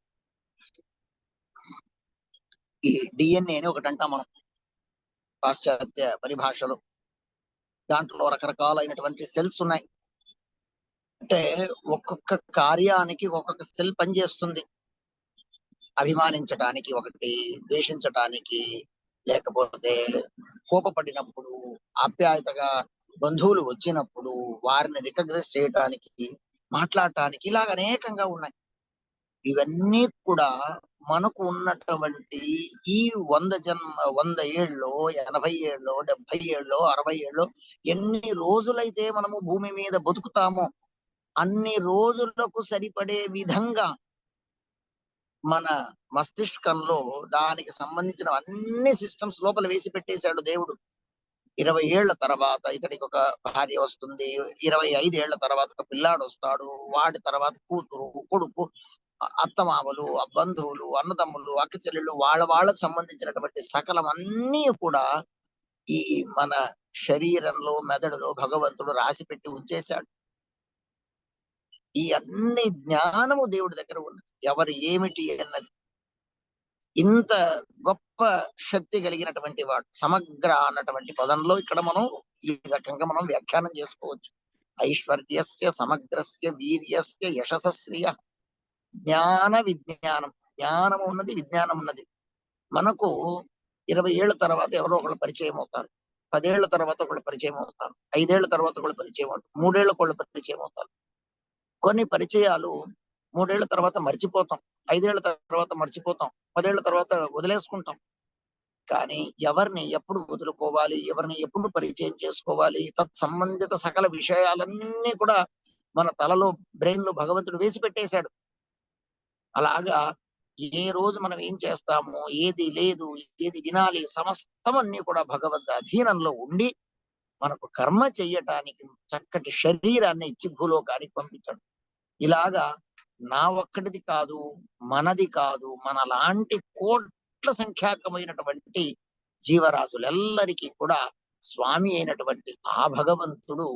Speaker 1: ఈ డిఎన్ఏ అని ఒకటి అంటాం మనం పాశ్చాత్య పరిభాషలో. దాంట్లో రకరకాలైనటువంటి సెల్స్ ఉన్నాయి. అంటే ఒక్కొక్క కార్యానికి ఒక్కొక్క సెల్ పనిచేస్తుంది. అభిమానించటానికి ఒకటి, ద్వేషించటానికి, లేకపోతే కోపపడినప్పుడు, ఆప్యాయతగా బంధువులు వచ్చినప్పుడు వారిని రికగ్నైజ్ చేయటానికి, మాట్లాడటానికి, ఇలాగ అనేకంగా ఉన్నాయి. ఇవన్నీ కూడా మనకు ఉన్నటువంటి ఈ 100 ఏళ్ళలో, 80 ఏళ్ళలో, 70 ఏళ్ళలో, 60 ఏళ్ళలో ఎన్ని రోజులైతే మనము భూమి మీద బతుకుతామో అన్ని రోజులకు సరిపడే విధంగా మన మస్తిష్కంలో దానికి సంబంధించిన అన్ని సిస్టమ్స్ లోపల వేసి పెట్టేశాడు దేవుడు. 20 ఏళ్ల తర్వాత ఇతడికి ఒక భార్య వస్తుంది, 25 ఏళ్ల తర్వాత ఒక పిల్లాడు వస్తాడు, వాడి తర్వాత కూతురు, కొడుకు, అత్తమామలు, బంధువులు, అన్నదమ్ములు, అక్క చెల్లెళ్ళు, వాళ్ళకు సంబంధించినటువంటి సకలం అన్నీ కూడా ఈ మన శరీరంలో, మెదడులో భగవంతుడు రాసి పెట్టి ఉంచేశాడు. ఈ అన్ని జ్ఞానము దేవుడి దగ్గర ఉన్నది, ఎవరు ఏమిటి అన్నది. ఇంత గొప్ప శక్తి కలిగినటువంటి వాడు. సమగ్ర అన్నటువంటి పదంలో ఇక్కడ మనం ఈ రకంగా మనం వ్యాఖ్యానం చేసుకోవచ్చు. ఐశ్వర్యస్య సమగ్రస్య వీర్యస్య యశసశ్రియ జ్ఞాన విజ్ఞానం. జ్ఞానం ఉన్నది, విజ్ఞానం ఉన్నది. మనకు 20 ఏళ్ల తర్వాత ఎవరో ఒకళ్ళు పరిచయం అవుతారు, 10 ఏళ్ల తర్వాత ఒకళ్ళు పరిచయం అవుతారు, 5 ఏళ్ల తర్వాత ఒకళ్ళు పరిచయం అవుతారు, 3 ఏళ్లకు ఒకళ్ళు పరిచయం అవుతారు. కొన్ని పరిచయాలు 3 ఏళ్ల తర్వాత మర్చిపోతాం, 5 ఏళ్ల తర్వాత మర్చిపోతాం, 10 ఏళ్ల తర్వాత వదిలేసుకుంటాం. కానీ ఎవరిని ఎప్పుడు వదులుకోవాలి, ఎవరిని ఎప్పుడు పరిచయం చేసుకోవాలి, తత్సంబంధిత సకల విషయాలన్నీ కూడా మన తలలో బ్రెయిన్ లో భగవంతుడు వేసి పెట్టేశాడు. అలాగా ఏ రోజు మనం ఏం చేస్తాము, ఏది లేదు, ఏది వినాలి, సమస్తం అన్ని కూడా భగవద్ అధీనంలో ఉండి మనకు కర్మ చెయ్యటానికి చక్కటి శరీరాన్ని ఇచ్చి భూలోకానికి పంపించాడు. ఇలాగా నా ఒక్కటిది కాదు, మనది కాదు, మనలాంటి కోట్ల సంఖ్యాకమైనటువంటి జీవరాశులెల్లరికీ కూడా స్వామి అయినటువంటి ఆ భగవంతుడు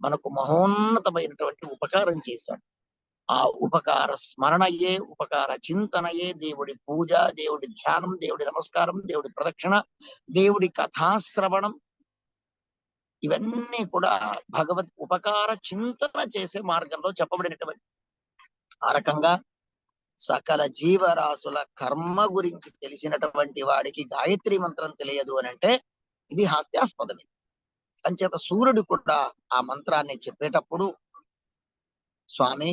Speaker 1: మనకు మహోన్నతమైనటువంటి ఉపకారం చేశాడు. ఆ ఉపకార స్మరణయే, ఉపకార చింతనయే దేవుడి పూజ, దేవుడి ధ్యానం, దేవుడి నమస్కారం, దేవుడి ప్రదక్షిణ, దేవుడి కథాశ్రవణం, ఇవన్నీ కూడా భగవద్ ఉపకార చింతన చేసే మార్గంలో చెప్పబడినటువంటి. ఆ రకంగా సకల జీవరాశుల కర్మ గురించి తెలిసినటువంటి వాడికి గాయత్రి మంత్రం తెలియదు అని అంటే ఇది హాస్యాస్పదమే. అంచేత సూర్యుడు కూడా ఆ మంత్రాన్ని చెప్పేటప్పుడు, స్వామి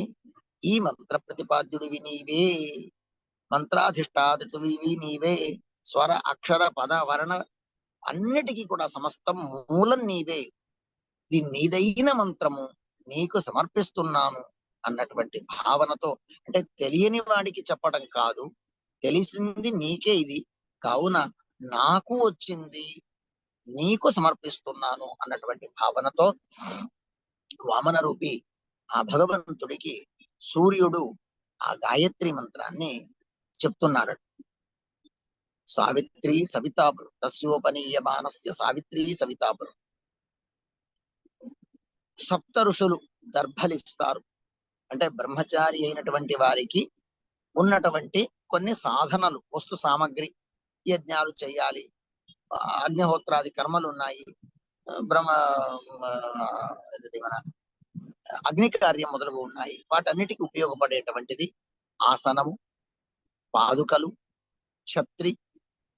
Speaker 1: ఈ మంత్ర ప్రతిపాద్యుడివి నీవే, మంత్రాధిష్టాదివి నీవే, స్వర అక్షర పద వర్ణ అన్నిటికీ కూడా సమస్తం మూలం నీవే, ఇది నీదైన మంత్రము నీకు సమర్పిస్తున్నాను అన్నటువంటి భావనతో, అంటే తెలియని వాడికి చెప్పడం కాదు, తెలిసింది నీకే ఇది, కావున నాకు వచ్చింది నీకు సమర్పిస్తున్నాను అన్నటువంటి భావనతో వామన రూపి ఆ భగవంతుడికి సూర్యుడు ఆ గాయత్రి మంత్రాన్ని చెప్తున్నాడు. సావిత్రి సవితాపురు తస్యోపనీయమానస్య సావిత్రి సవితాపురు. సప్త ఋషులు దర్భలిస్తారు. అంటే బ్రహ్మచారి అయినటువంటి వారికి ఉన్నటువంటి కొన్ని సాధనలు, వస్తు సామగ్రి, యజ్ఞాలు చేయాలి, అగ్నిహోత్రాది కర్మలు ఉన్నాయి, బ్రహ్మ మన అగ్ని కార్యం మొదలుగు ఉన్నాయి. వాటన్నిటికీ ఉపయోగపడేటువంటిది ఆసనము, పాదుకలు, ఛత్రి.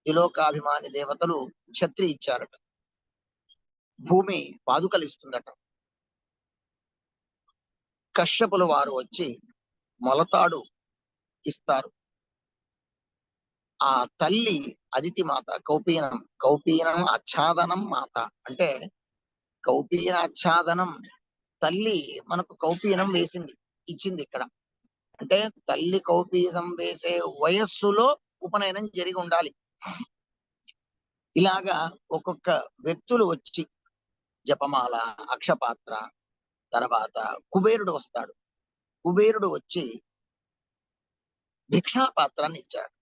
Speaker 1: త్రిలోకాభిమాని దేవతలు ఛత్రి ఇచ్చారట, భూమి పాదుకలు ఇస్తుందట. కశ్యపుల వారు వచ్చి మొలతాడు ఇస్తారు. ఆ తల్లి అదితి మాత కౌపీనం, కౌపీనం ఆచ్ఛాదనం మాత, అంటే కౌపీన ఆచ్ఛాదనం తల్లి మనకు కౌపీనం వేసింది, ఇచ్చింది ఇక్కడ. అంటే తల్లి కౌపీనం వేసే వయస్సులో ఉపనయనం జరిగి ఉండాలి. ఇలాగా ఒక్కొక్క వ్యక్తులు వచ్చి జపమాల, అక్షపాత్ర, తర్వాత కుబేరుడు వస్తాడు. కుబేరుడు వచ్చి భిక్షాపాత్రాన్ని ఇచ్చాడు.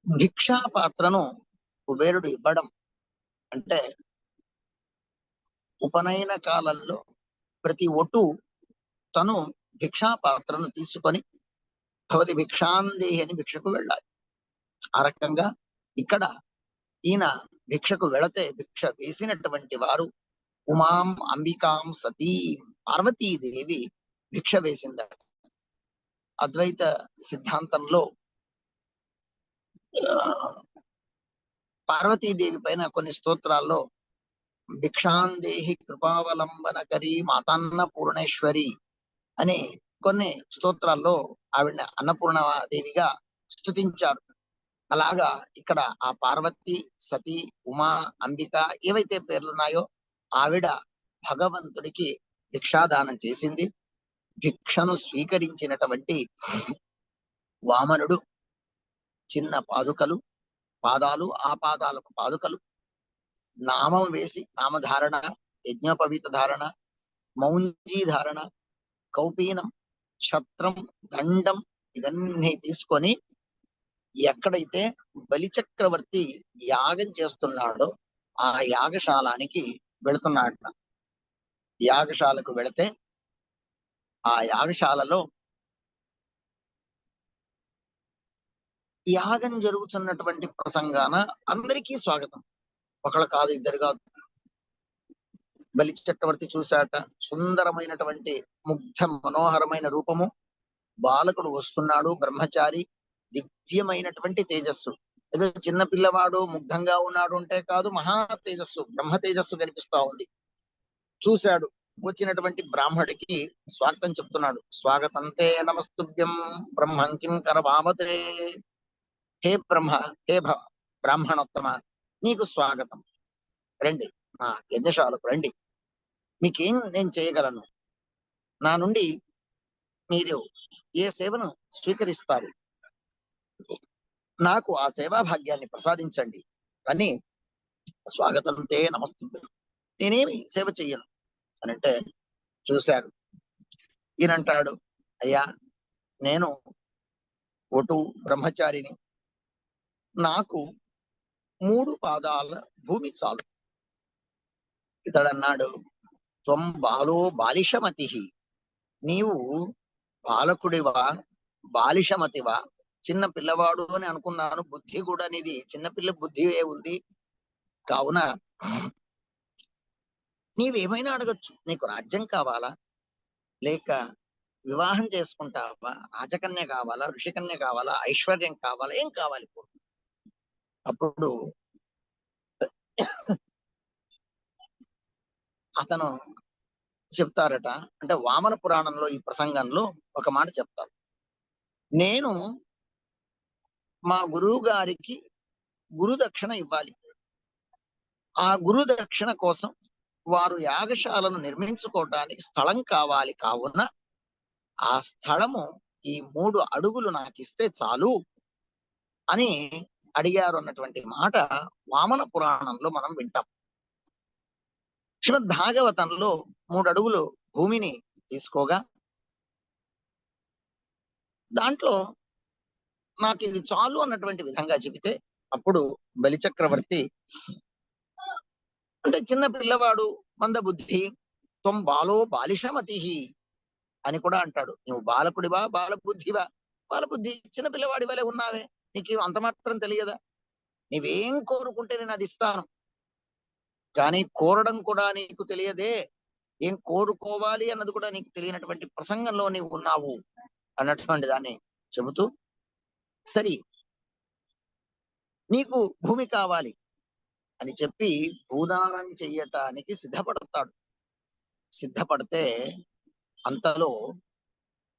Speaker 1: భిక్షాపాత్రను కుబేరుడు ఇవ్వడం అంటే ఉపనయన కాలంలో ప్రతి ఒటు తను భిక్షాపాత్రను తీసుకొని భవతి భిక్షాందేహి అని భిక్షకు వెళ్ళాలి. ఆ రకంగా ఇక్కడ ఈయన భిక్షకు వెళితే భిక్ష వేసినటువంటి వారు ఉమాం అంబికాం సతీం, పార్వతీదేవి భిక్ష వేసిందట. అద్వైత సిద్ధాంతంలో పార్వతీదేవి పైన కొన్ని స్తోత్రాల్లో భిక్షాందేహి కృపావలంబనకరి మాతాన్న పూర్ణేశ్వరి అని కొన్ని స్తోత్రాల్లో ఆవిడ అన్నపూర్ణదేవిగా స్తుతించారు. అలాగా ఇక్కడ ఆ పార్వతి, సతీ, ఉమా, అంబిక ఏవైతే పేర్లున్నాయో ఆవిడ భగవంతుడికి భిక్షాదానం చేసింది. భిక్షను స్వీకరించినటువంటి వామనుడు చిన్న పాదుకలు, పాదాలు, ఆ పాదాలకు పాదుకలు, నామం వేసి నామధారణ, యజ్ఞోపవీత ధారణ, మౌంజీ ధారణ, కౌపీనం, ఛత్రం, దండం ఇవన్నీ తీసుకొని ఎక్కడైతే బలిచక్రవర్తి యాగం చేస్తున్నాడో ఆ యాగశాలానికి వెళుతున్నాడు. యాగశాలకు వెళితే ఆ యాగశాలలో యాగం జరుగుతున్నటువంటి ప్రసంగాన అందరికీ స్వాగతం. ఒకళ్ళు కాదు, ఇద్దరు కాదు. బలి చక్రవర్తి చూశాట, సుందరమైనటువంటి ముగ్ధ మనోహరమైన రూపము, బాలకుడు వస్తున్నాడు, బ్రహ్మచారి, దివ్యమైనటువంటి తేజస్సు. ఏదో చిన్న పిల్లవాడు ముగ్ధంగా ఉన్నాడు అంటే కాదు, మహా తేజస్సు, బ్రహ్మ తేజస్సు కనిపిస్తా ఉంది. చూశాడు, వచ్చినటువంటి బ్రాహ్మడికి స్వాగతం చెప్తున్నాడు. స్వాగతంతే నమస్తుభ్యం బ్రహ్మం కిం కరవామతే. హే బ్రహ్మ, హే బ్రాహ్మణోత్తమ, నీకు స్వాగతం. రండి, నా యజ్ఞశాలకు రండి, మీకేం నేను చేయగలను నా నుండి మీరు ఏ సేవను స్వీకరిస్తారు, నాకు ఆ సేవా భాగ్యాన్ని ప్రసాదించండి అని స్వాగతం తే నమస్తుంది. నేనేమి సేవ చెయ్యను అని అంటే చూశాడు. ఈయనంటాడు, అయ్యా నేను ఒటు బ్రహ్మచారిని, నాకు 3 పాదాల భూమి చాలు. ఇతడన్నాడు, త్వం బాలో బాలిషమతి, నీవు బాలకుడివా బాలిషమతివా, చిన్న పిల్లవాడు అని అనుకున్నాను. బుద్ధి కూడా నీది చిన్నపిల్ల బుద్ధి ఉంది. కావున నీవేమైనా అడగచ్చు. నీకు రాజ్యం కావాలా, లేక వివాహం చేసుకుంటావా, రాజకన్య కావాలా, ఋషికన్య కావాలా, ఐశ్వర్యం కావాలా, ఏం కావాలి ఇప్పుడు? అప్పుడు అతను చెప్తారట, అంటే వామన పురాణంలో ఈ ప్రసంగంలో ఒక మాట చెప్తారు. నేను మా గురువు గారికి గురుదక్షిణ ఇవ్వాలి. ఆ గురుదక్షిణ కోసం వారు యాగశాలను నిర్మించుకోవడానికి స్థలం కావాలి. కావున ఆ స్థలము ఈ 3 అడుగులు నాకిస్తే చాలు అని అడిగారు అన్నటువంటి మాట వామన పురాణంలో మనం వింటాం. శ్రీమద్ భాగవతంలో 3 అడుగులు భూమిని తీసుకోగా దాంట్లో నాకు ఇది చాలు అన్నటువంటి విధంగా చెబితే, అప్పుడు బలిచక్రవర్తి, అంటే చిన్న పిల్లవాడు, మందబుద్ధి, త్వం బాలో బాలిషమతి అని కూడా అంటాడు. నువ్వు బాలకుడివా బాలబుద్ధివా, బాలబుద్ధి చిన్న పిల్లవాడి వలె ఉన్నావే, నీకు అంత మాత్రం తెలియదా, నీవేం కోరుకుంటే నేను అది ఇస్తాను, కానీ కోరడం కూడా నీకు తెలియదే, ఏం కోరుకోవాలి అన్నది కూడా నీకు తెలియనటువంటి ప్రసంగంలో నీవు ఉన్నావు అన్నటువంటి దాన్ని చెబుతూ, సరి నీకు భూమి కావాలి అని చెప్పి భూదానం చెయ్యటానికి సిద్ధపడతాడు. సిద్ధపడితే అంతలో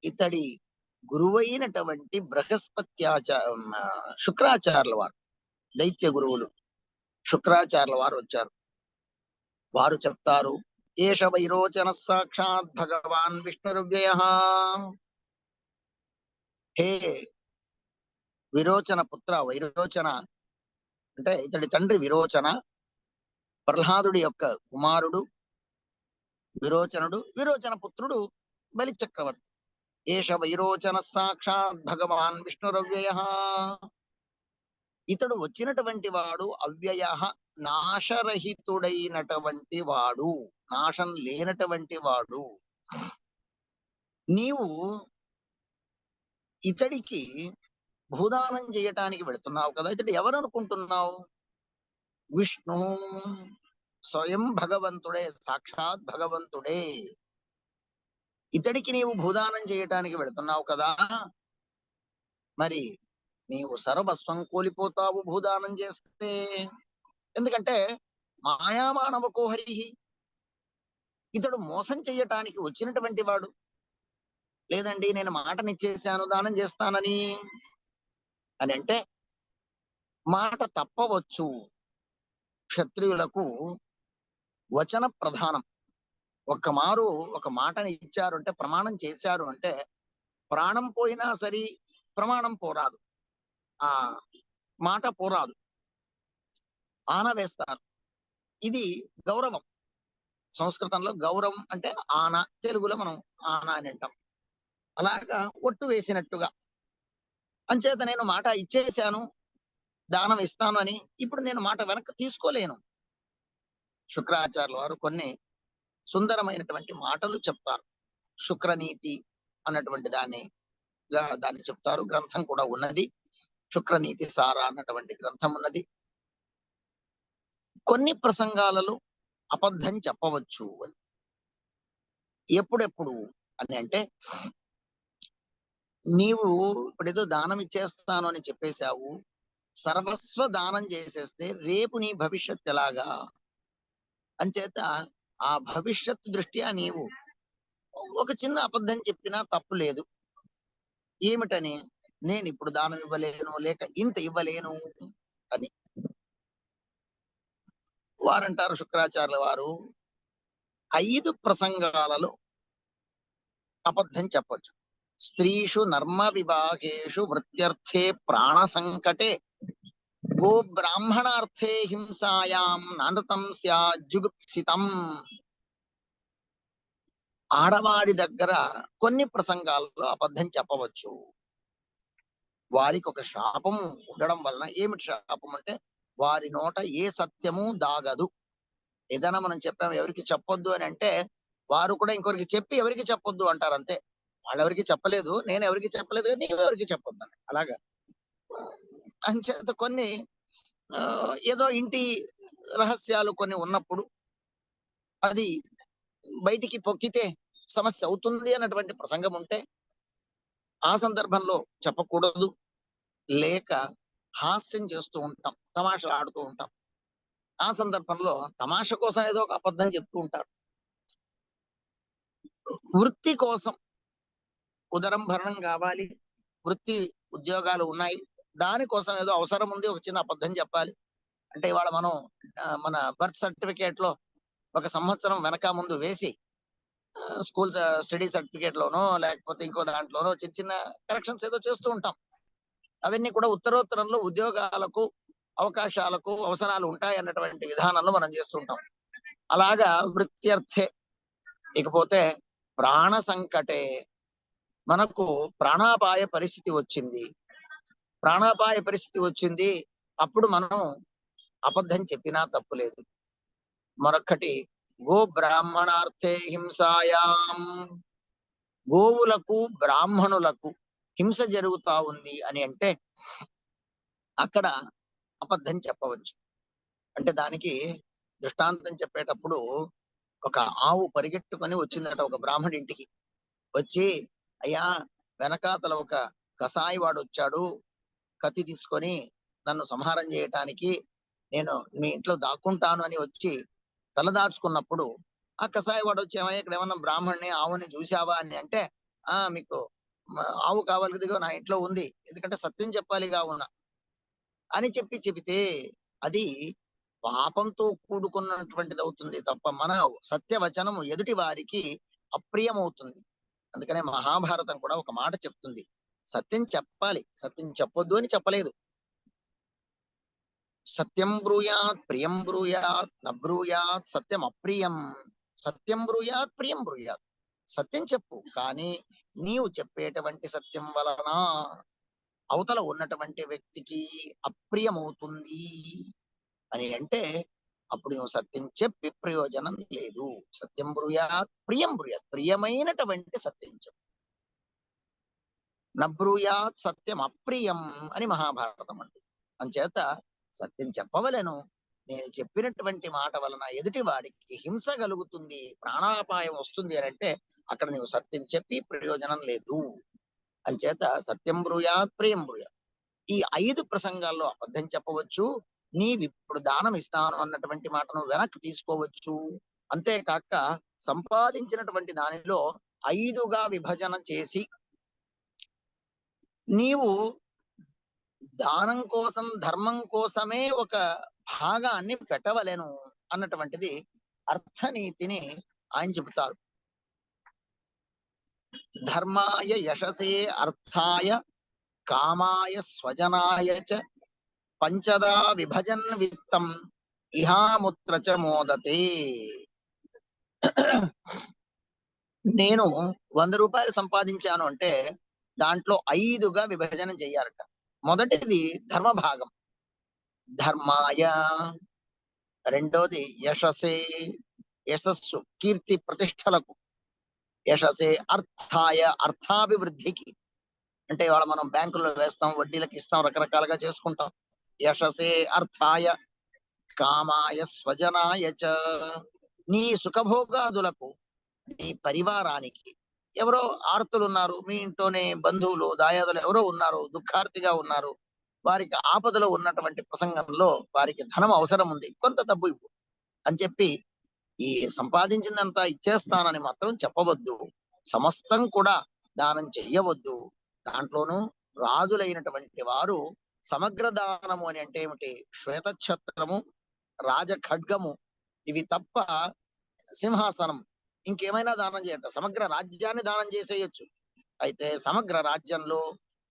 Speaker 1: ఇతడి గురువైనటువంటి శుక్రాచార్యుల వారు, దైత్య గురువులు శుక్రాచార్యుల వారు వచ్చారు. వారు చెప్తారు, ఏష వైరోచన సాక్షాత్ భగవాన్ విష్ణుర్వ్యయ. హే విరోచన పుత్ర, వైరోచన అంటే ఇతడి తండ్రి విరోచన, ప్రహ్లాదుడి యొక్క కుమారుడు విరోచనుడు, విరోచన పుత్రుడు బలి చక్రవర్తి. ఏష వైరోచన సాక్షాత్ భగవాన్ విష్ణురవ్యయ. ఇతడు వచ్చినటువంటి వాడు అవ్యయ, నాశరహితుడైనటువంటి వాడు, నాశం లేనటువంటి వాడు. నీవు ఇతడికి భూదానం చేయటానికి వెళుతున్నావు కదా, ఇతడు ఎవరు అనుకుంటున్నావు? విష్ణు, స్వయం భగవంతుడే, సాక్షాత్ భగవంతుడే. ఇతడికి నీవు భూదానం చేయటానికి వెళుతున్నావు కదా, మరి నీవు సర్వస్వం కోల్పోతావు భూదానం చేస్తే. ఎందుకంటే మాయామానవ కోహరి, ఇతడు మోసం చెయ్యటానికి వచ్చినటువంటి వాడు. లేదండి నేను మాటనిచ్చేశాను దానం చేస్తానని అని అంటే మాట తప్పవచ్చు. క్షత్రియులకు వచన ప్రధానం. ఒక్క మారు ఒక మాటని ఇచ్చారు అంటే, ప్రమాణం చేశారు అంటే, ప్రాణం పోయినా సరి ప్రమాణం పోరాదు, ఆ మాట పోరాదు, ఆన వేస్తారు. ఇది గౌరవం. సంస్కృతంలో గౌరవం అంటే ఆన, తెలుగులో మనం ఆన అని అంటాం. అలాగా ఒట్టు వేసినట్టుగా. అంచేత నేను మాట ఇచ్చేశాను, దానం ఇస్తాను అని ఇప్పుడు నేను మాట వెనక్కి తీసుకోలేను. శుక్రాచార్యుల వారు కొన్ని సుందరమైనటువంటి మాటలు చెప్తారు. శుక్రనీతి అన్నటువంటి దాన్ని చెప్తారు. గ్రంథం కూడా ఉన్నది, శుక్రనీతి సార అన్నటువంటి గ్రంథం ఉన్నది. కొన్ని ప్రసంగాలలో అబద్ధం చెప్పవచ్చు అని. ఎప్పుడెప్పుడు అని అంటే, నీవు ఇప్పుడేదో దానం ఇచ్చేస్తాను అని చెప్పేశావు, సర్వస్వ దానం చేసేస్తే రేపు నీ భవిష్యత్ ఎలాగా? అంచేత ఆ భవిష్యత్ దృష్ట్యా నీవు ఒక చిన్న అబద్ధం చెప్పినా తప్పు లేదు. ఏమిటని, నేను ఇప్పుడు దానం ఇవ్వలేను, లేక ఇంత ఇవ్వలేను అని. వారంటారు శుక్రాచార్యుల వారు, 5 ప్రసంగాలలో అబద్ధం చెప్పొచ్చు. స్త్రీషు నర్మ వివాహేషు వృత్యర్థే ప్రాణ సంకటే గో బ్రాహ్మణార్థే హింసాయాం నానృతం స్యాజ్జుగుప్సితం. ఆడవాడి దగ్గర కొన్ని ప్రసంగాల్లో అబద్ధం చెప్పవచ్చు. వారికి ఒక శాపం ఉండడం వలన, ఏమిటి శాపం అంటే వారి నోట ఏ సత్యము దాగదు. ఏదైనా మనం చెప్పాము ఎవరికి చెప్పొద్దు అని అంటే వారు కూడా ఇంకొకరికి చెప్పి ఎవరికి చెప్పొద్దు అంటారు అంతే. వాళ్ళెవరికి చెప్పలేదు, నేను ఎవరికి చెప్పలేదు, నీవెవరికి చెప్పొద్దు అని. అలాగా అంచేత కొన్ని ఏదో ఇంటి రహస్యాలు కొన్ని ఉన్నప్పుడు అది బయటికి పొక్కితే సమస్య అవుతుంది అన్నటువంటి ప్రసంగం ఉంటే ఆ సందర్భంలో చెప్పకూడదు. లేక హాస్యం చేస్తూ ఉంటాం, తమాషలు ఆడుతూ ఉంటాం. ఆ సందర్భంలో తమాష కోసం ఏదో ఒక అబద్ధం చెప్తూ ఉంటారు. వృత్తి కోసం ఉదరం భరణం కావాలి, వృత్తి ఉద్యోగాలు ఉన్నాయి, దానికోసం ఏదో అవసరం ఉంది, ఒక చిన్న అబద్ధం చెప్పాలి. అంటే ఇవాళ మనం మన బర్త్ సర్టిఫికేట్ లో ఒక సంవత్సరం వెనక ముందు వేసి స్కూల్ స్టడీ సర్టిఫికేట్ లోనో లేకపోతే ఇంకో దాంట్లోనో చిన్న చిన్న కరెక్షన్స్ ఏదో చేస్తూ ఉంటాం. అవన్నీ కూడా ఉత్తరోత్తరంలో ఉద్యోగాలకు అవకాశాలకు అవసరాలు ఉంటాయి అన్నటువంటి విధానంలో మనం చేస్తుంటాం. అలాగా వృత్త్యర్థే. ఇకపోతే ప్రాణ సంకటే, మనకు ప్రాణాపాయ పరిస్థితి వచ్చింది. ప్రాణాపాయ పరిస్థితి వచ్చింది, అప్పుడు మనం అబద్ధం చెప్పినా తప్పులేదు. మరొక్కటి గో బ్రాహ్మణార్థే హింసాయాం, గోవులకు బ్రాహ్మణులకు హింస జరుగుతా ఉంది అని అంటే అక్కడ అబద్ధం చెప్పవచ్చు. అంటే దానికి దృష్టాంతం చెప్పేటప్పుడు ఒక ఆవు పరిగెట్టుకొని వచ్చిందట ఒక బ్రాహ్మణి ఇంటికి. వచ్చి, అయ్యా వెనకాతల ఒక కసాయి వాడు వచ్చాడు కత్తి తీసుకొని నన్ను సంహారం చేయటానికి, నేను మీ ఇంట్లో దాక్కుంటాను అని వచ్చి తలదాచుకున్నప్పుడు ఆ కసాయి వాడు వచ్చి, ఏమయ్యా ఇక్కడ ఏమన్నా బ్రాహ్మణ్ణి ఆవుని చూసావా అని అంటే, మీకు ఆవు కావాలి కదిగో నా ఇంట్లో ఉంది, ఎందుకంటే సత్యం చెప్పాలి కావున అని చెబితే అది పాపంతో కూడుకున్నటువంటిది అవుతుంది తప్ప మన సత్యవచనము ఎదుటి వారికి అప్రియమవుతుంది. అందుకనే మహాభారతం కూడా ఒక మాట చెప్తుంది, సత్యం చెప్పాలి, సత్యం చెప్పొద్దు అని చెప్పలేదు. సత్యం బ్రూయాత్ ప్రియం బ్రూయాత్ నబ్రూయాత్ సత్యం అప్రియం. సత్యం బ్రూయాత్ ప్రియం బ్రూయాత్, సత్యం చెప్పు, కానీ నీవు చెప్పేటువంటి సత్యం వలన అవతల ఉన్నటువంటి వ్యక్తికి అప్రియమవుతుంది అని అంటే అప్పుడు నువ్వు సత్యం చెప్పి ప్రయోజనం లేదు. సత్యం బ్రూయాత్ ప్రియం బ్రూయాత్, ప్రియమైనటువంటి సత్యం చెప్పు. నబ్రూయాత్ సత్యం అప్రియం అని మహాభారతం అంటుంది. అంచేత సత్యం చెప్పవలను. నేను చెప్పినటువంటి మాట వలన ఎదుటి వాడికి హింస కలుగుతుంది, ప్రాణాపాయం వస్తుంది అని అంటే అక్కడ నీవు సత్యం చెప్పి ప్రయోజనం లేదు. అంచేత సత్యం బ్రూయాత్ ప్రియం బ్రూయాత్, ఈ 5 ప్రసంగాల్లో అబద్ధం చెప్పవచ్చు. నీవిప్పుడు దానం ఇస్తాను అన్నటువంటి మాటను వెనక్కి తీసుకోవచ్చు. అంతేకాక సంపాదించినటువంటి దానిలో 5గా విభజన చేసి నీవు దానం కోసం ధర్మం కోసమే ఒక భాగాన్ని పెట్టవలెను అన్నటువంటిది అర్థనీతిని ఆయన చెబుతారు. ధర్మాయ యశసే అర్థాయ కామాయ స్వజనాయ చ పంచదా విభజన్ విత్తం ఇహాముత్ర చ మోదతే. నేను 100 రూపాయలు సంపాదించాను అంటే దాంట్లో 5గా విభజన చెయ్యాలట. మొదటిది ధర్మ భాగం, ధర్మాయ. రెండోది యశసే, యశస్సు కీర్తి ప్రతిష్టలకు. యశసే అర్థాయ, అర్థాభివృద్ధికి. అంటే ఇవాళ మనం బ్యాంకుల్లో వేస్తాం, వడ్డీలకు ఇస్తాం, రకరకాలుగా చేసుకుంటాం. యశసే అర్థాయ కామాయ స్వజనాయ చ, నీ సుఖభోగాదులకు, నీ పరివారానికి. ఎవరో ఆర్తులు ఉన్నారు మీ ఇంట్లోనే, బంధువులు దాయాదులు ఎవరో ఉన్నారు, దుఃఖార్తిగా ఉన్నారు, వారికి ఆపదలో ఉన్నటువంటి ప్రసంగంలో వారికి ధనం అవసరం ఉంది, కొంత డబ్బు ఇవ్వు అని చెప్పి ఈ సంపాదించిందంతా ఇచ్చేస్తానని మాత్రం చెప్పవద్దు. సమస్తం కూడా దానం చెయ్యవద్దు. దాంట్లోనూ రాజులైనటువంటి వారు సమగ్ర దానము అని అంటే ఏమిటి, శ్వేతఛత్రము, రాజ ఖడ్గము, ఇవి తప్ప సింహాసనం ఇంకేమైనా దానం చేయట, సమగ్ర రాజ్యాన్ని దానం చేసేయొచ్చు. అయితే సమగ్ర రాజ్యంలో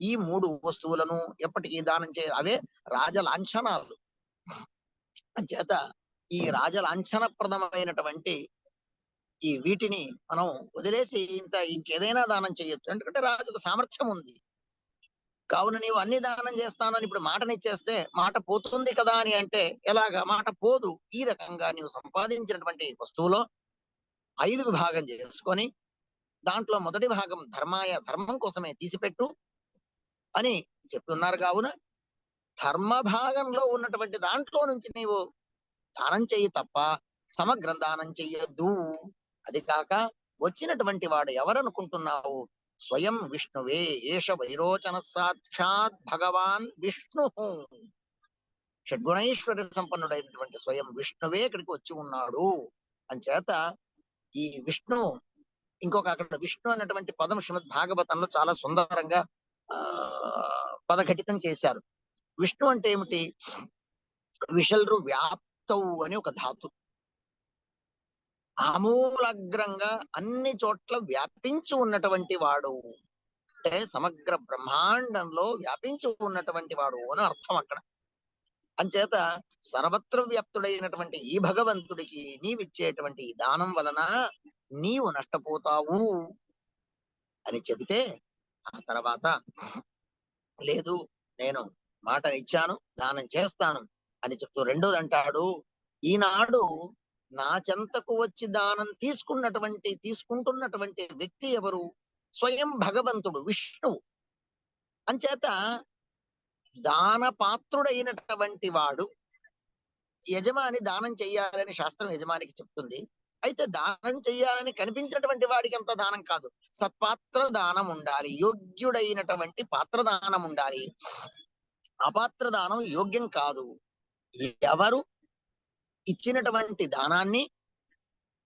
Speaker 1: ఈ 3 వస్తువులను ఎప్పటికీ దానం అవే రాజలాంఛనాలు. అంచేత ఈ రాజలాంఛనప్రదమైనటువంటి ఈ వీటిని మనం వదిలేసి ఇంకేదైనా దానం చేయొచ్చు. ఎందుకంటే రాజుకు సామర్థ్యం ఉంది. కావున నీవు అన్ని దానం చేస్తానని ఇప్పుడు మాటనిచ్చేస్తే మాట పోతుంది కదా అని అంటే ఎలాగా? మాట పోదు. ఈ రకంగా నీవు సంపాదించినటువంటి వస్తువులో 5 విభాగం చేసుకొని దాంట్లో మొదటి భాగం ధర్మం కోసమే తీసిపెట్టు అని చెప్తున్నారు. కావున ధర్మ భాగంలో ఉన్నటువంటి దాంట్లో నుంచి నీవు దానం చెయ్యి తప్ప సమగ్రం దానం చెయ్యొద్దు. అది కాక వచ్చినటువంటి వాడు ఎవరనుకుంటున్నావు? స్వయం విష్ణువే. ఏష వైరోచన సాక్షాత్ భగవాన్ విష్ణు. షడ్గుణైశ్వర్య సంపన్నుడైనటువంటి స్వయం విష్ణువే ఇక్కడికి వచ్చి ఉన్నాడు. అంచేత ఈ విష్ణు అక్కడ విష్ణు అన్నటువంటి పదం శ్రీమద్ భాగవతంలో చాలా సుందరంగా పదఘటితం చేశారు. విష్ణు అంటే ఏమిటి? విషల్రు వ్యాప్తవు అని ఒక ధాతు. ఆమూలగ్రంగా అన్ని చోట్ల వ్యాపించి ఉన్నటువంటి వాడు అంటే సమగ్ర బ్రహ్మాండంలో వ్యాపించి ఉన్నటువంటి వాడు అని అర్థం అక్కడ. అంచేత సర్వత్ర వ్యాప్తుడైనటువంటి ఈ భగవంతుడికి నీవిచ్చేటువంటి దానం వలన నీవు నష్టపోతావు అని చెబితే ఆ తర్వాత లేదు, నేను మాటనిచ్చాను, దానం చేస్తాను అని చెప్తూ రెండోది అంటాడు, ఈనాడు నా చెంతకు వచ్చి దానం తీసుకుంటున్నటువంటి వ్యక్తి ఎవరు? స్వయం భగవంతుడు విష్ణువు. అంచేత దాన పాత్రుడైనటువంటి వాడు యజమాని దానం చెయ్యాలని శాస్త్రం యజమానికి చెప్తుంది. అయితే దానం చెయ్యాలని కనిపించినటువంటి వాడికి అంత దానం కాదు. సత్పాత్ర దానం ఉండాలి, యోగ్యుడైనటువంటి పాత్రదానం ఉండాలి. అపాత్ర దానం యోగ్యం కాదు. ఎవరు ఇచ్చినటువంటి దానాన్ని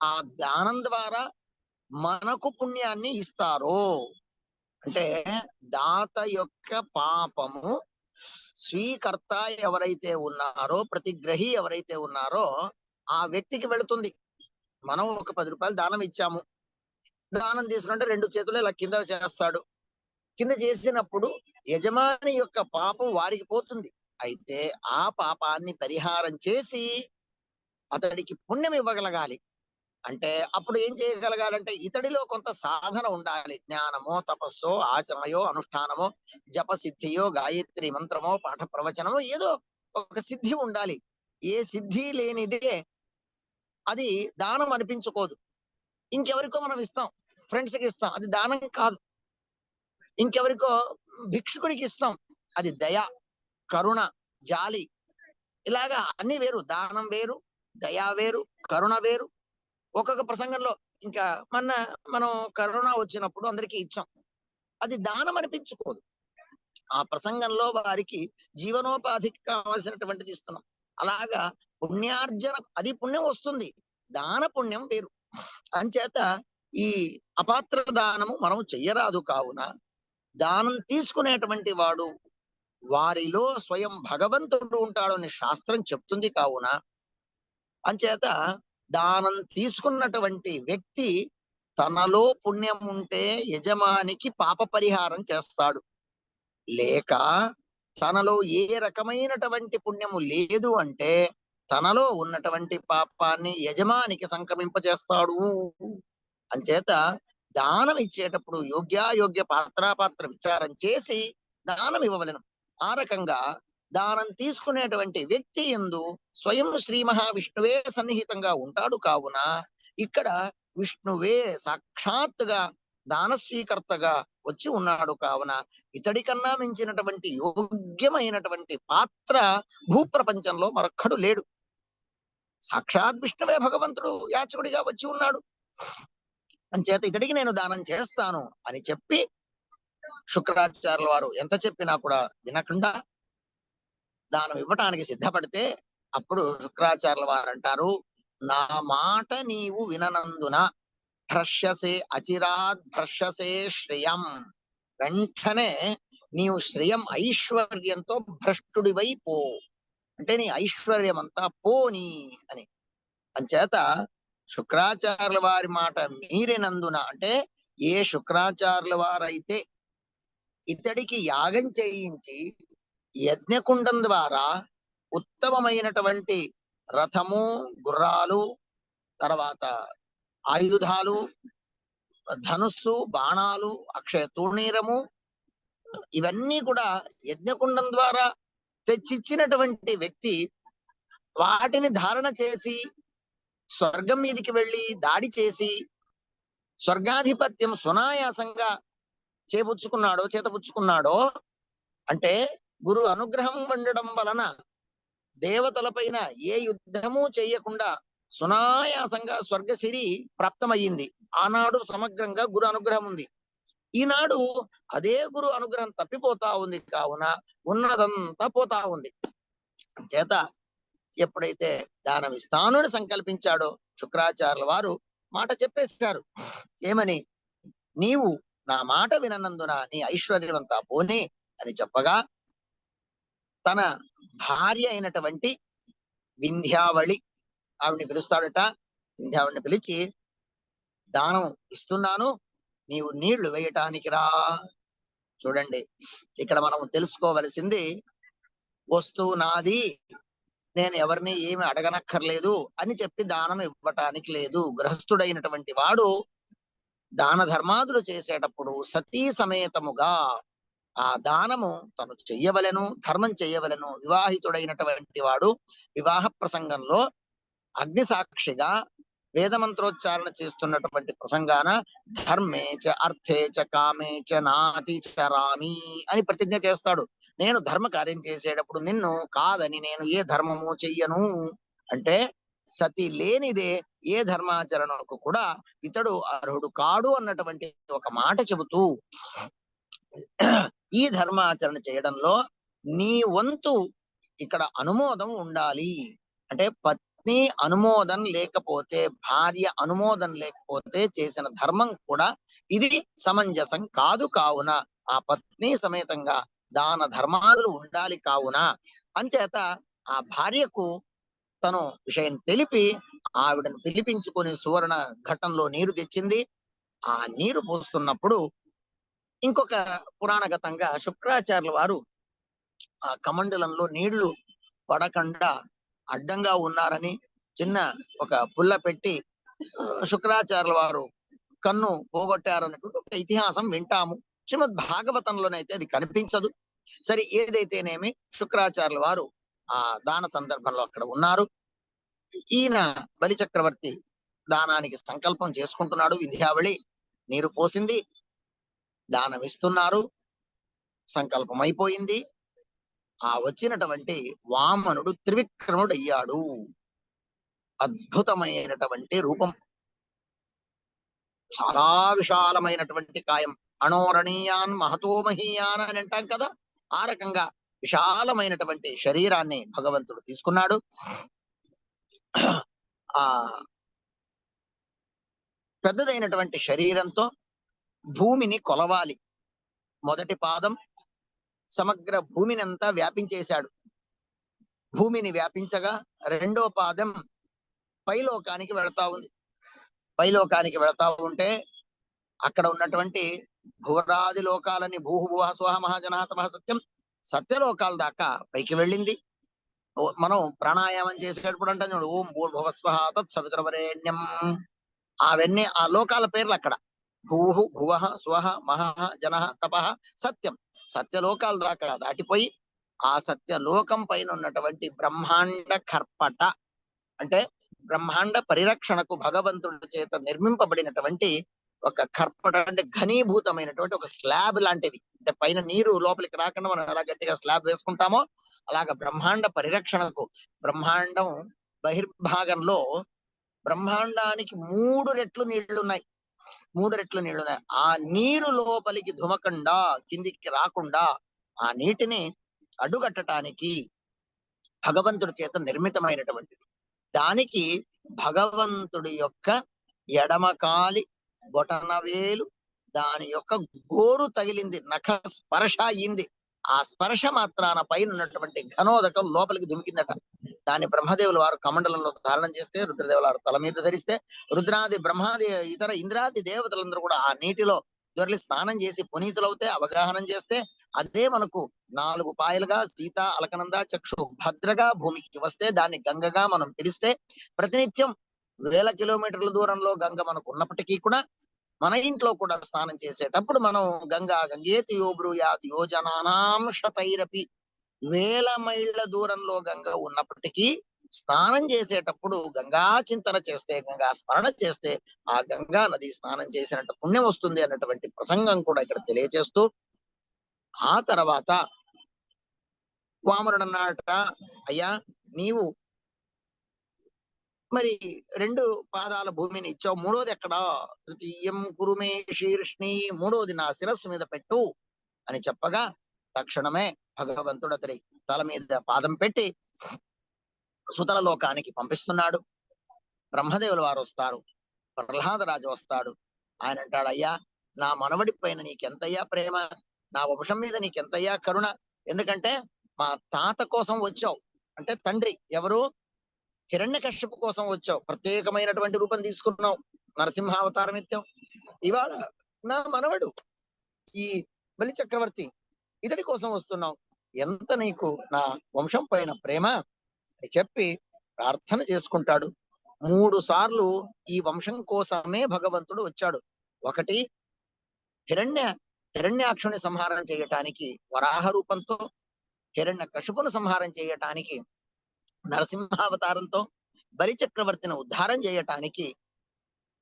Speaker 1: ఆ దానం ద్వారా మనకు పుణ్యాన్ని ఇస్తారో అంటే దాత యొక్క పాపము స్వీకర్త ఎవరైతే ఉన్నారో, ప్రతిగ్రహి ఎవరైతే ఉన్నారో ఆ వ్యక్తికి వెళుతుంది. మనం ఒక 10 రూపాయలు దానం ఇచ్చాము, దానం తీసుకుంటే 2 చేతులు ఇలా కింద చేస్తాడు. కింద చేసినప్పుడు యజమాని యొక్క పాపం వారికి పోతుంది. అయితే ఆ పాపాన్ని పరిహారం చేసి అతడికి పుణ్యం ఇవ్వగలగాలి. అంటే అప్పుడు ఏం చేయగలగాలంటే ఇతడిలో కొంత సాధన ఉండాలి. జ్ఞానమో, తపస్సో, ఆచరణయో, అనుష్ఠానమో, జపసిద్ధియో, గాయత్రి మంత్రమో, పాఠ ప్రవచనమో ఏదో ఒక సిద్ధి ఉండాలి. ఏ సిద్ధి లేనిదే అది దానం అనిపించుకోదు. ఇంకెవరికో మనం ఇస్తాం, ఫ్రెండ్స్కి ఇస్తాం, అది దానం కాదు. ఇంకెవరికో భిక్షుకుడికి ఇస్తాం, అది దయ, కరుణ, జాలి. ఇలాగా అన్ని వేరు. దానం వేరు, దయా వేరు, కరుణ వేరు. ఒక్కొక్క ప్రసంగంలో ఇంకా మనం కరోనా వచ్చినప్పుడు అందరికీ ఇచ్చాం, అది దానం అనిపించుకోదు. ఆ ప్రసంగంలో వారికి జీవనోపాధికి కావాల్సినటువంటిది ఇస్తున్నాం. అలాగా పుణ్యార్జన అది పుణ్యం వస్తుంది, దాన పుణ్యం వేరు. అంచేత ఈ అపాత్ర దానము మనం చెయ్యరాదు. కావున దానం తీసుకునేటువంటి వాడు వారిలో స్వయం భగవంతుడు ఉంటాడు అని శాస్త్రం చెప్తుంది. కావున అంచేత దానం తీసుకున్నటువంటి వ్యక్తి తనలో పుణ్యం ఉంటే యజమానికి పాప పరిహారం చేస్తాడు, లేక తనలో ఏ రకమైనటువంటి పుణ్యము లేదు అంటే తనలో ఉన్నటువంటి పాపాన్ని యజమానికి సంక్రమింపజేస్తాడు. అంచేత దానం ఇచ్చేటప్పుడు యోగ్యాయోగ్య పాత్రాపాత్ర విచారం చేసి దానం ఇవ్వవలెను. ఆ రకంగా దానం తీసుకునేటువంటి వ్యక్తి యందు స్వయం శ్రీ మహావిష్ణువే సన్నిహితంగా ఉంటాడు. కావున ఇక్కడ విష్ణువే సాక్షాత్తుగా దాన స్వీకర్తగా వచ్చి ఉన్నాడు. కావున ఇతడి కన్నా మించినటువంటి యోగ్యమైనటువంటి పాత్ర భూప్రపంచంలో మరొక్కడు లేడు. సాక్షాత్ విష్ణువే భగవంతుడు యాచకుడిగా వచ్చి ఉన్నాడు. అంచేత ఇతడికి నేను దానం చేస్తాను అని చెప్పి శుక్రాచార్యుల వారు ఎంత చెప్పినా కూడా వినకుండా దానం ఇవ్వటానికి సిద్ధపడితే అప్పుడు శుక్రాచార్యుల వారు అంటారు, నా మాట నీవు విననందున భ్రష్యసే అచిరాద్ భ్రష్యసే శ్రేయం, వెంటనే నీవు శ్రేయం ఐశ్వర్యంతో భ్రష్టుడివై పో, అంటే నీ ఐశ్వర్యం అంతా పోని అని. అంచేత శుక్రాచార్యుల వారి మాట మీరినందున, అంటే ఏ శుక్రాచార్యుల వారైతే ఇతడికి యాగం చేయించి యజ్ఞకుండం ద్వారా ఉత్తమమైనటువంటి రథము, గుర్రాలు, తర్వాత ఆయుధాలు, ధనుస్సు, బాణాలు, అక్షయ తూణీరము, ఇవన్నీ కూడా యజ్ఞకుండం ద్వారా తెచ్చిచ్చినటువంటి వ్యక్తి వాటిని ధారణ చేసి స్వర్గం మీదికి వెళ్ళి దాడి చేసి స్వర్గాధిపత్యం సునాయాసంగా చేతపుచ్చుకున్నాడో, అంటే గురు అనుగ్రహం ఉండడం వలన దేవతలపైన ఏ యుద్ధము చేయకుండా సునాయాసంగా స్వర్గసిరి ప్రాప్తమయ్యింది. ఆనాడు సమగ్రంగా గురు అనుగ్రహం ఉంది. ఈనాడు అదే గురు అనుగ్రహం తప్పిపోతా ఉంది. కావున ఉన్నదంతా పోతా ఉంది. చేత ఎప్పుడైతే దానం ఇస్తానని సంకల్పించాడో శుక్రాచార్యుల వారు మాట చెప్పేశారు. ఏమని? నీవు నా మాట విననందున నీ ఐశ్వర్యవంతా పోనే అని చెప్పగా, తన భార్య అయినటువంటి వింధ్యావళి, ఆవిడ్ని పిలుస్తాడట. వింధ్యావళిని పిలిచి, దానం ఇస్తున్నాను, నీవు నీళ్లు వేయటానికి రా. చూడండి, ఇక్కడ మనం తెలుసుకోవలసింది, వస్తువు నాది, నేను ఎవరిని ఏమి అడగనక్కర్లేదు అని చెప్పి దానం ఇవ్వటానికి లేదు. గృహస్థుడైనటువంటి వాడు దాన ధర్మాదులు చేసేటప్పుడు సతీ సమేతముగా ఆ దానము తను చెయ్యవలెను, ధర్మం చెయ్యవలెను. వివాహితుడైనటువంటి వాడు వివాహ ప్రసంగంలో అగ్ని సాక్షిగా వేదమంత్రోచ్చారణ చేస్తున్నటువంటి ప్రసంగాన ధర్మే చ అర్థే చ కామే చ నాతి చరామి అని ప్రతిజ్ఞ చేస్తాడు. నేను ధర్మ కార్యం చేసేటప్పుడు నిన్ను కాదని నేను ఏ ధర్మము చెయ్యను. అంటే సతి లేనిదే ఏ ధర్మాచరణకు కూడా ఇతడు అర్హుడు కాడు అన్నటువంటి ఒక మాట చెబుతూ, ఈ ధర్మాచరణ చేయడంలో నీ వంతు ఇక్కడ అనుమోదం ఉండాలి. అంటే పత్ని అనుమోదం లేకపోతే, భార్య అనుమోదం లేకపోతే చేసిన ధర్మం కూడా ఇది సమంజసం కాదు. కావున ఆ పత్ని సమేతంగా దాన ధర్మాదులు ఉండాలి. కావున అంచేత ఆ భార్యకు తను విషయం తెలిపి ఆవిడను పిలిపించుకొని సువర్ణ ఘట్టంలో నీరు తెచ్చింది. ఆ నీరు పోస్తున్నప్పుడు ఇంకొక పురాణగతంగా శుక్రాచార్యుల వారు ఆ కమండలంలో నీళ్లు పడకుండా అడ్డంగా ఉన్నారని చిన్న ఒక పుల్ల పెట్టి శుక్రాచార్యుల వారు కన్ను పోగొట్టారన్నటువంటి ఒక ఇతిహాసం వింటాము. శ్రీమద్ భాగవతంలోనైతే అది కనిపించదు. సరే, ఏదైతేనేమి శుక్రాచార్యుల వారు ఆ దాన సందర్భంలో అక్కడ ఉన్నారు. ఈయన బలి చక్రవర్తి దానానికి సంకల్పం చేసుకుంటున్నాడు. వింధ్యావళి నీరు పోసింది, దానం ఇస్తున్నారు, సంకల్పం అయిపోయింది. ఆ వచ్చినటువంటి వామనుడు త్రివిక్రముడు అయ్యాడు. అద్భుతమైనటువంటి రూపం, చాలా విశాలమైనటువంటి కాయం. అణోరణీయాన్ మహతో మహీయాన్ అని అంటాం కదా, ఆ రకంగా విశాలమైనటువంటి శరీరాన్ని భగవంతుడు తీసుకున్నాడు. ఆ పెద్దదైనటువంటి శరీరంతో భూమిని కొలవాలి. మొదటి పాదం సమగ్ర భూమిని అంతా వ్యాపించేశాడు. భూమిని వ్యాపించగా రెండో పాదం పైలోకానికి వెళతా ఉంది. పైలోకానికి వెళతా ఉంటే అక్కడ ఉన్నటువంటి భువరాది లోకాలని భూహుభువ స్వహ మహాజన తమః సత్యం, సత్యలోకాల దాకా పైకి వెళ్ళింది. మనం ప్రాణాయామం చేసేటప్పుడు అంటే చూడు, ఓం భూర్భువస్వః తత్సవితుర్వరేణ్యం, అవన్నీ ఆ లోకాల పేర్లు అక్కడ. భూహు భువః స్వహ మహః జనః తపః సత్యం, సత్యలోకాల దాకా దాటిపోయి ఆ సత్యలోకం పైన ఉన్నటువంటి బ్రహ్మాండ కర్పట, అంటే బ్రహ్మాండ పరిరక్షణకు భగవంతుడి చేత నిర్మింపబడినటువంటి ఒక కర్పట, అంటే ఘనీభూతమైనటువంటి ఒక స్లాబ్ లాంటిది. అంటే పైన నీరు లోపలికి రాకుండా మనం ఎలా గట్టిగా స్లాబ్ వేసుకుంటామో అలాగా బ్రహ్మాండ పరిరక్షణకు, బ్రహ్మాండం బహిర్భాగంలో బ్రహ్మాండానికి 3 రెట్లు నీళ్లున్నాయి. 3 రెట్లు నీళ్లున్నాయి. ఆ నీరు లోపలికి ధుమకుండా, కిందికి రాకుండా ఆ నీటిని అడ్డుకట్టడానికి భగవంతుడి చేత నిర్మితమైనటువంటిది. దానికి భగవంతుడి యొక్క ఎడమకాలి బొటనవేలు దాని యొక్క గోరు తగిలింది, నఖ స్పర్శ అయింది. ఆ స్పర్శ మాత్రాన పైన ఉన్నటువంటి ఘనోదకం లోపలికి దుమికిందట. దాన్ని బ్రహ్మదేవుల వారు కమండలంలో ధారణం చేస్తే, రుద్రదేవుల వారు తల మీద ధరిస్తే, రుద్రాది బ్రహ్మాది ఇతర ఇంద్రాది దేవతలందరూ కూడా ఆ నీటిలో దొరలి స్నానం చేసి పునీతులవుతే, అవగాహనం చేస్తే, అదే మనకు 4 పాయలుగా సీత అలకనంద చక్షు భద్రగా భూమికి వస్తే, దాన్ని గంగగా మనం పిలిస్తే, ప్రతినిత్యం వేల కిలోమీటర్ల దూరంలో గంగ మనకు ఉన్నప్పటికీ కూడా మన ఇంట్లో కూడా స్నానం చేసేటప్పుడు మనం గంగేతి యో బ్రూయాత్ యోజనానాం శతైరపి, వేల మైళ్ళ దూరంలో గంగ ఉన్నప్పటికీ స్నానం చేసేటప్పుడు గంగా చింతన చేస్తే, గంగా స్మరణ చేస్తే ఆ గంగా నది స్నానం చేసినట్టు పుణ్యం వస్తుంది అన్నటువంటి ప్రసంగం కూడా ఇక్కడ తెలియజేస్తూ, ఆ తర్వాత వామనుడు అన్నాడట, అయ్యా నీవు మరి 2 పాదాల భూమిని ఇచ్చావు, మూడోది ఎక్కడా? తృతీయం కురుమే శీర్ష్ణి, మూడోది నా శిరస్సు మీద పెట్టు అని చెప్పగా, తక్షణమే భగవంతుడు అతడి తల మీద పాదం పెట్టి సుతల లోకానికి పంపిస్తున్నాడు. బ్రహ్మదేవుల వారు వస్తారు, ప్రహ్లాదరాజు వస్తాడు. ఆయన అంటాడు, అయ్యా నా మనవడి పైన నీకెంతయ్యా ప్రేమ, నా వంశం మీద నీకెంతయ్యా కరుణ, ఎందుకంటే మా తాత కోసం వచ్చావు, అంటే తండ్రి ఎవరు, హిరణ్యకశ్యపు కోసం వచ్చావు, ప్రత్యేకమైనటువంటి రూపం తీసుకున్నావు, నరసింహావతారం ఎత్తావు. ఇవాళ నా మనవడు ఈ బలి చక్రవర్తి, ఇతడి కోసం వస్తున్నావు, ఎంత నీకు నా వంశం పైన ప్రేమ అని చెప్పి ప్రార్థన చేసుకుంటాడు. 3 సార్లు ఈ వంశం కోసమే భగవంతుడు వచ్చాడు. ఒకటి హిరణ్యాక్షుని సంహారం చేయటానికి వరాహ రూపంతో, హిరణ్య కశుపును సంహారం చేయటానికి నరసింహావతారంతో, బలి చక్రవర్తిని ఉద్ధారం చేయటానికి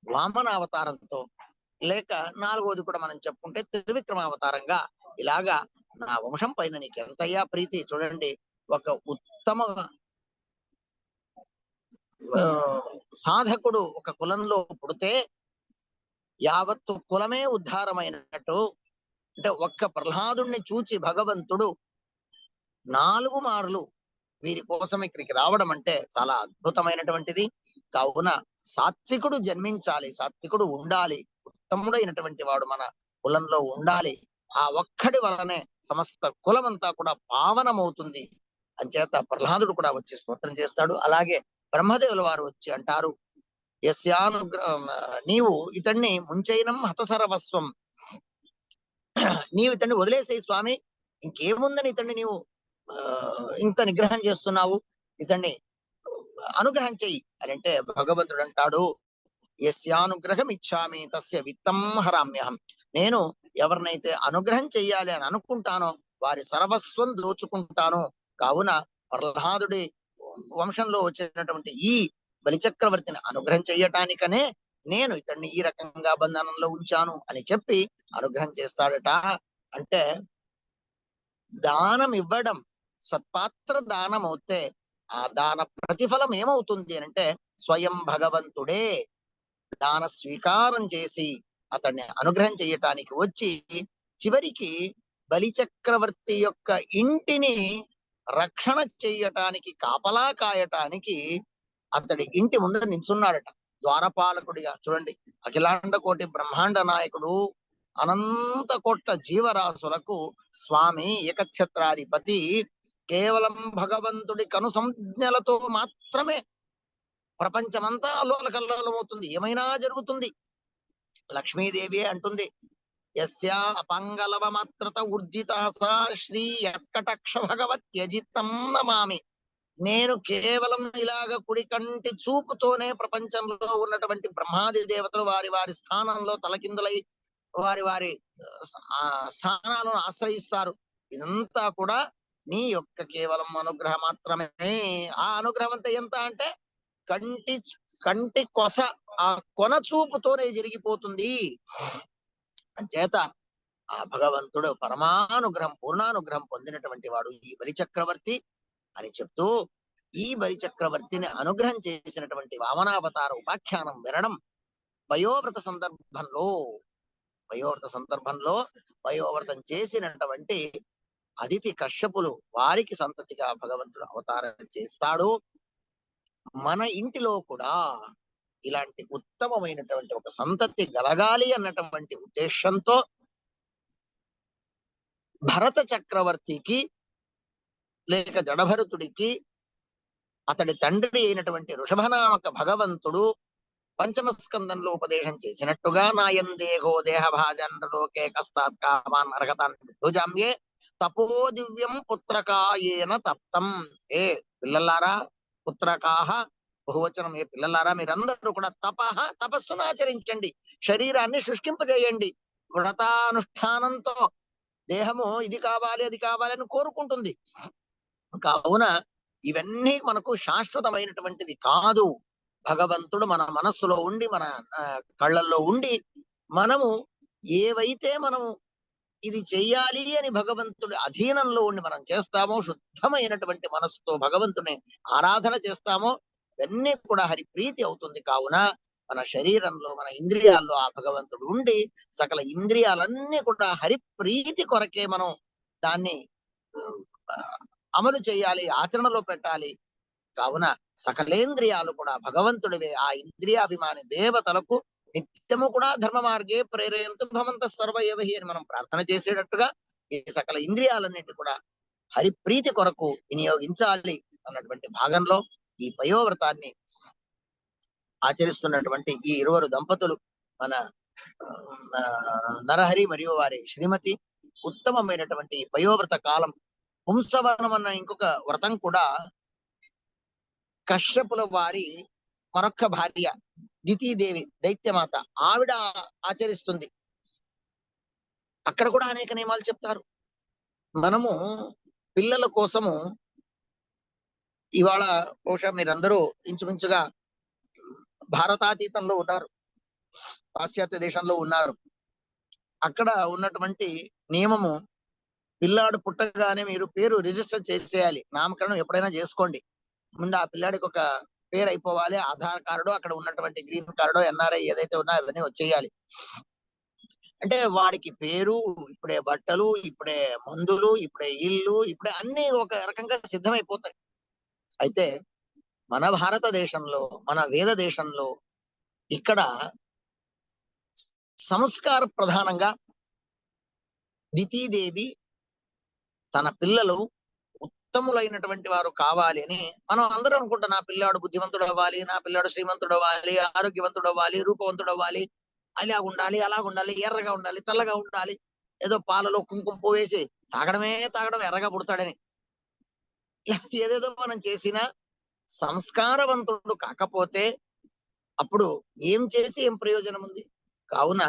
Speaker 1: వామనావతారంతో, లేక 4వది కూడా మనం చెప్పుకుంటే త్రివిక్రమావతారంగా, ఇలాగా నా వంశం పైన నీకు ఎంతయ్యా ప్రీతి. చూడండి, ఒక ఉత్తమ సాధకుడు ఒక కులంలో పుడితే యావత్తు కులమే ఉద్ధారమైనట్టు, అంటే ఒక్క ప్రహ్లాదుణ్ణి చూచి భగవంతుడు 4 మార్లు వీరి కోసం ఇక్కడికి రావడం అంటే చాలా అద్భుతమైనటువంటిది. కావున సాత్వికుడు జన్మించాలి, సాత్వికుడు ఉండాలి, ఉత్తముడైనటువంటి వాడు మన కులంలో ఉండాలి. ఆ ఒక్కడి వలనే సమస్త కులమంతా కూడా పావనమవుతుంది. అంచేత ప్రహ్లాదుడు కూడా వచ్చి స్తోత్రం చేస్తాడు. అలాగే బ్రహ్మదేవుల వారు వచ్చి అంటారు, యస్యానుగ్రహం, నీవు ఇతన్ని ముంచైనం హతసర్వస్వం, నీవు ఇతన్ని వదిలేసేయి స్వామి, ఇంకేముందని ఇతన్ని నీవు ఇంత నిగ్రహం చేస్తున్నావు, ఇతన్ని అనుగ్రహం చెయ్యి అని అంటే, భగవంతుడు అంటాడు, యస్యానుగ్రహం ఇచ్చామి తస్య విత్తం హరామ్యహం, నేను ఎవరినైతే అనుగ్రహం చెయ్యాలి అని అనుకుంటానో వారి సర్వస్వం దోచుకుంటాను. కావున ప్రహ్లాదుడి వంశంలో వచ్చినటువంటి ఈ బలిచక్రవర్తిని అనుగ్రహం చెయ్యటానికనే నేను ఇతన్ని ఈ రకంగా బంధనంలో ఉంచాను అని చెప్పి అనుగ్రహం చేస్తాడట. అంటే దానం ఇవ్వడం, సత్పాత్ర దానం అవుతే ఆ దాన ప్రతిఫలం ఏమవుతుంది అంటే, స్వయం భగవంతుడే దాన స్వీకారం చేసి అతన్ని అనుగ్రహం చేయటానికి వచ్చి, చివరికి బలిచక్రవర్తి యొక్క ఇంటిని రక్షణ చెయ్యటానికి, కాపలా కాయటానికి అతడి ఇంటి ముందు నిల్చున్నాడట ద్వారపాలకుడిగా. చూడండి, అఖిలాండ కోటి బ్రహ్మాండ నాయకుడు, అనంత కోట్ల జీవరాశులకు స్వామి, ఏకఛత్రాధిపతి, కేవలం భగవంతుడి కను సంజ్ఞలతో మాత్రమే ప్రపంచమంతా అల్లోలకల్లోలమవుతుంది, ఏమైనా జరుగుతుంది. లక్ష్మీదేవి అంటుంది, యస్యా అపంగలవ మాత్రత ఊర్జిత సా శ్రీ యత్కటక్ష భగవత్యజిత్తం నమామి. నేను కేవలం ఇలాగ కుడి కంటి చూపుతోనే ప్రపంచంలో ఉన్నటువంటి బ్రహ్మాది దేవతలు వారి వారి స్థానంలో తలకిందులై వారి వారి స్థానాలను ఆశ్రయిస్తారు. ఇదంతా కూడా నీ యొక్క కేవలం అనుగ్రహం మాత్రమే. ఆ అనుగ్రహం అంతా ఎంత అంటే, కంటి కంటి కొస, ఆ కొన చూపుతోనే జరిగిపోతుంది. చేత ఆ భగవంతుడు పరమానుగ్రహం, పూర్ణానుగ్రహం పొందినటువంటి వాడు ఈ బలి చక్రవర్తి అని చెప్తూ, ఈ బలి చక్రవర్తిని అనుగ్రహం చేసినటువంటి వామనావతార ఉపాఖ్యానం వినడం వయోవ్రత సందర్భంలో, వయోవ్రతం చేసినటువంటి అదితి కశ్యపులు వారికి సంతతిగా భగవంతుడు అవతారం చేస్తాడు. మన ఇంటిలో కూడా ఇలాంటి ఉత్తమమైనటువంటి ఒక సంతతి గలగాలి అన్నటువంటి ఉద్దేశంతో భరత చక్రవర్తికి లేక జడభరతుడికి అతడి తండ్రి అయినటువంటి వృషభనామక భగవంతుడు పంచమ స్కందంలో ఉపదేశం చేసినట్టుగా నాయందేహో దేహభాజంలోకే కస్తాత్ కామాన్ అర్హతాన్ భుజామ్యే తపో దివ్యం పుత్రకాయేన తప్తం. ఏ పిల్లలారా, పుత్రకాహ బహువచనం, ఏ పిల్లలారా మీరందరూ కూడా తపస్సును ఆచరించండి, శరీరాన్ని శుష్కింపజేయండి. వ్రతానుష్ఠానంతో దేహము ఇది కావాలి అది కావాలి అని కోరుకుంటుంది. కావున ఇవన్నీ మనకు శాశ్వతమైనటువంటిది కాదు. భగవంతుడు మన మనస్సులో ఉండి, మన కళ్ళల్లో ఉండి, మనము ఏవైతే మనము ఇది చెయ్యాలి అని భగవంతుడి అధీనంలో ఉండి మనం చేస్తామో, శుద్ధమైనటువంటి మనస్సుతో భగవంతుని ఆరాధన చేస్తామో, ఇవన్నీ కూడా హరి ప్రీతి అవుతుంది. కావున మన శరీరంలో, మన ఇంద్రియాల్లో ఆ భగవంతుడు ఉండి సకల ఇంద్రియాలన్నీ కూడా హరి ప్రీతి కొరకే మనం దాన్ని ఆ, అమలు చేయాలి, ఆచరణలో పెట్టాలి. కావున సకలేంద్రియాలు కూడా భగవంతుడివే. ఆ ఇంద్రియాభిమాని దేవతలకు నిత్యము కూడా ధర్మ మార్గే ప్రేరేయంతు భవంత సర్వ ఏవహి అని మనం ప్రార్థన చేసేటట్టుగా ఈ సకల ఇంద్రియాలన్నిటి కూడా హరిప్రీతి కొరకు వినియోగించాలి అన్నటువంటి భాగంలో ఈ పయోవ్రతాన్ని ఆచరిస్తున్నటువంటి ఈ ఇరువురు దంపతులు మన ఆ, నరహరి మరియు వారి శ్రీమతి ఉత్తమమైనటువంటి ఈ పయోవ్రత కాలం. పుంసవనం అన్న ఇంకొక వ్రతం కూడా కశ్యపుల వారి మరొక్క భార్య దితీదేవి దైత్యమాత ఆవిడ ఆచరిస్తుంది. అక్కడ కూడా అనేక నియమాలు చెప్తారు. మనము పిల్లల కోసము ఇవాళ బహుశా మీరందరూ ఇంచుమించుగా భారతాతీతంలో ఉన్నారు, పాశ్చాత్య దేశంలో ఉన్నారు. అక్కడ ఉన్నటువంటి నియమము, పిల్లాడు పుట్టగానే మీరు పేరు రిజిస్టర్ చేసేయాలి. నామకరణం ఎప్పుడైనా చేసుకోండి, ముందు ఆ పిల్లాడికి ఒక పేరు అయిపోవాలి. ఆధార్ కార్డు, అక్కడ ఉన్నటువంటి గ్రీన్ కార్డు, ఎన్ఆర్ఐ ఏదైతే ఉన్నా అవన్నీ వచ్చేయాలి. అంటే వాడికి పేరు, ఇప్పుడే బట్టలు, ఇప్పుడే మందులు, ఇప్పుడే ఇల్లు, ఇప్పుడే అన్ని ఒక రకంగా సిద్ధమైపోతాయి. అయితే మన భారతదేశంలో, మన వేద దేశంలో ఇక్కడ సంస్కార ప్రధానంగా దితీదేవి తన పిల్లలు ఉత్తములైనటువంటి వారు కావాలి అని మనం అందరం అనుకుంటాం. నా పిల్లాడు బుద్ధివంతుడు అవ్వాలి, నా పిల్లాడు శ్రీమంతుడు అవ్వాలి, ఆరోగ్యవంతుడు అవ్వాలి, రూపవంతుడు అవ్వాలి, అలా ఉండాలి, అలా ఉండాలి, ఎర్రగా ఉండాలి, తెల్లగా ఉండాలి, ఏదో పాలలో కుంకుమ పువ్వు వేసి తాగడం ఎర్రగా పుడతాడని ఏదేదో మనం చేసినా సంస్కారవంతుడు కాకపోతే అప్పుడు ఏం చేసి ఏం ప్రయోజనం ఉంది? కావున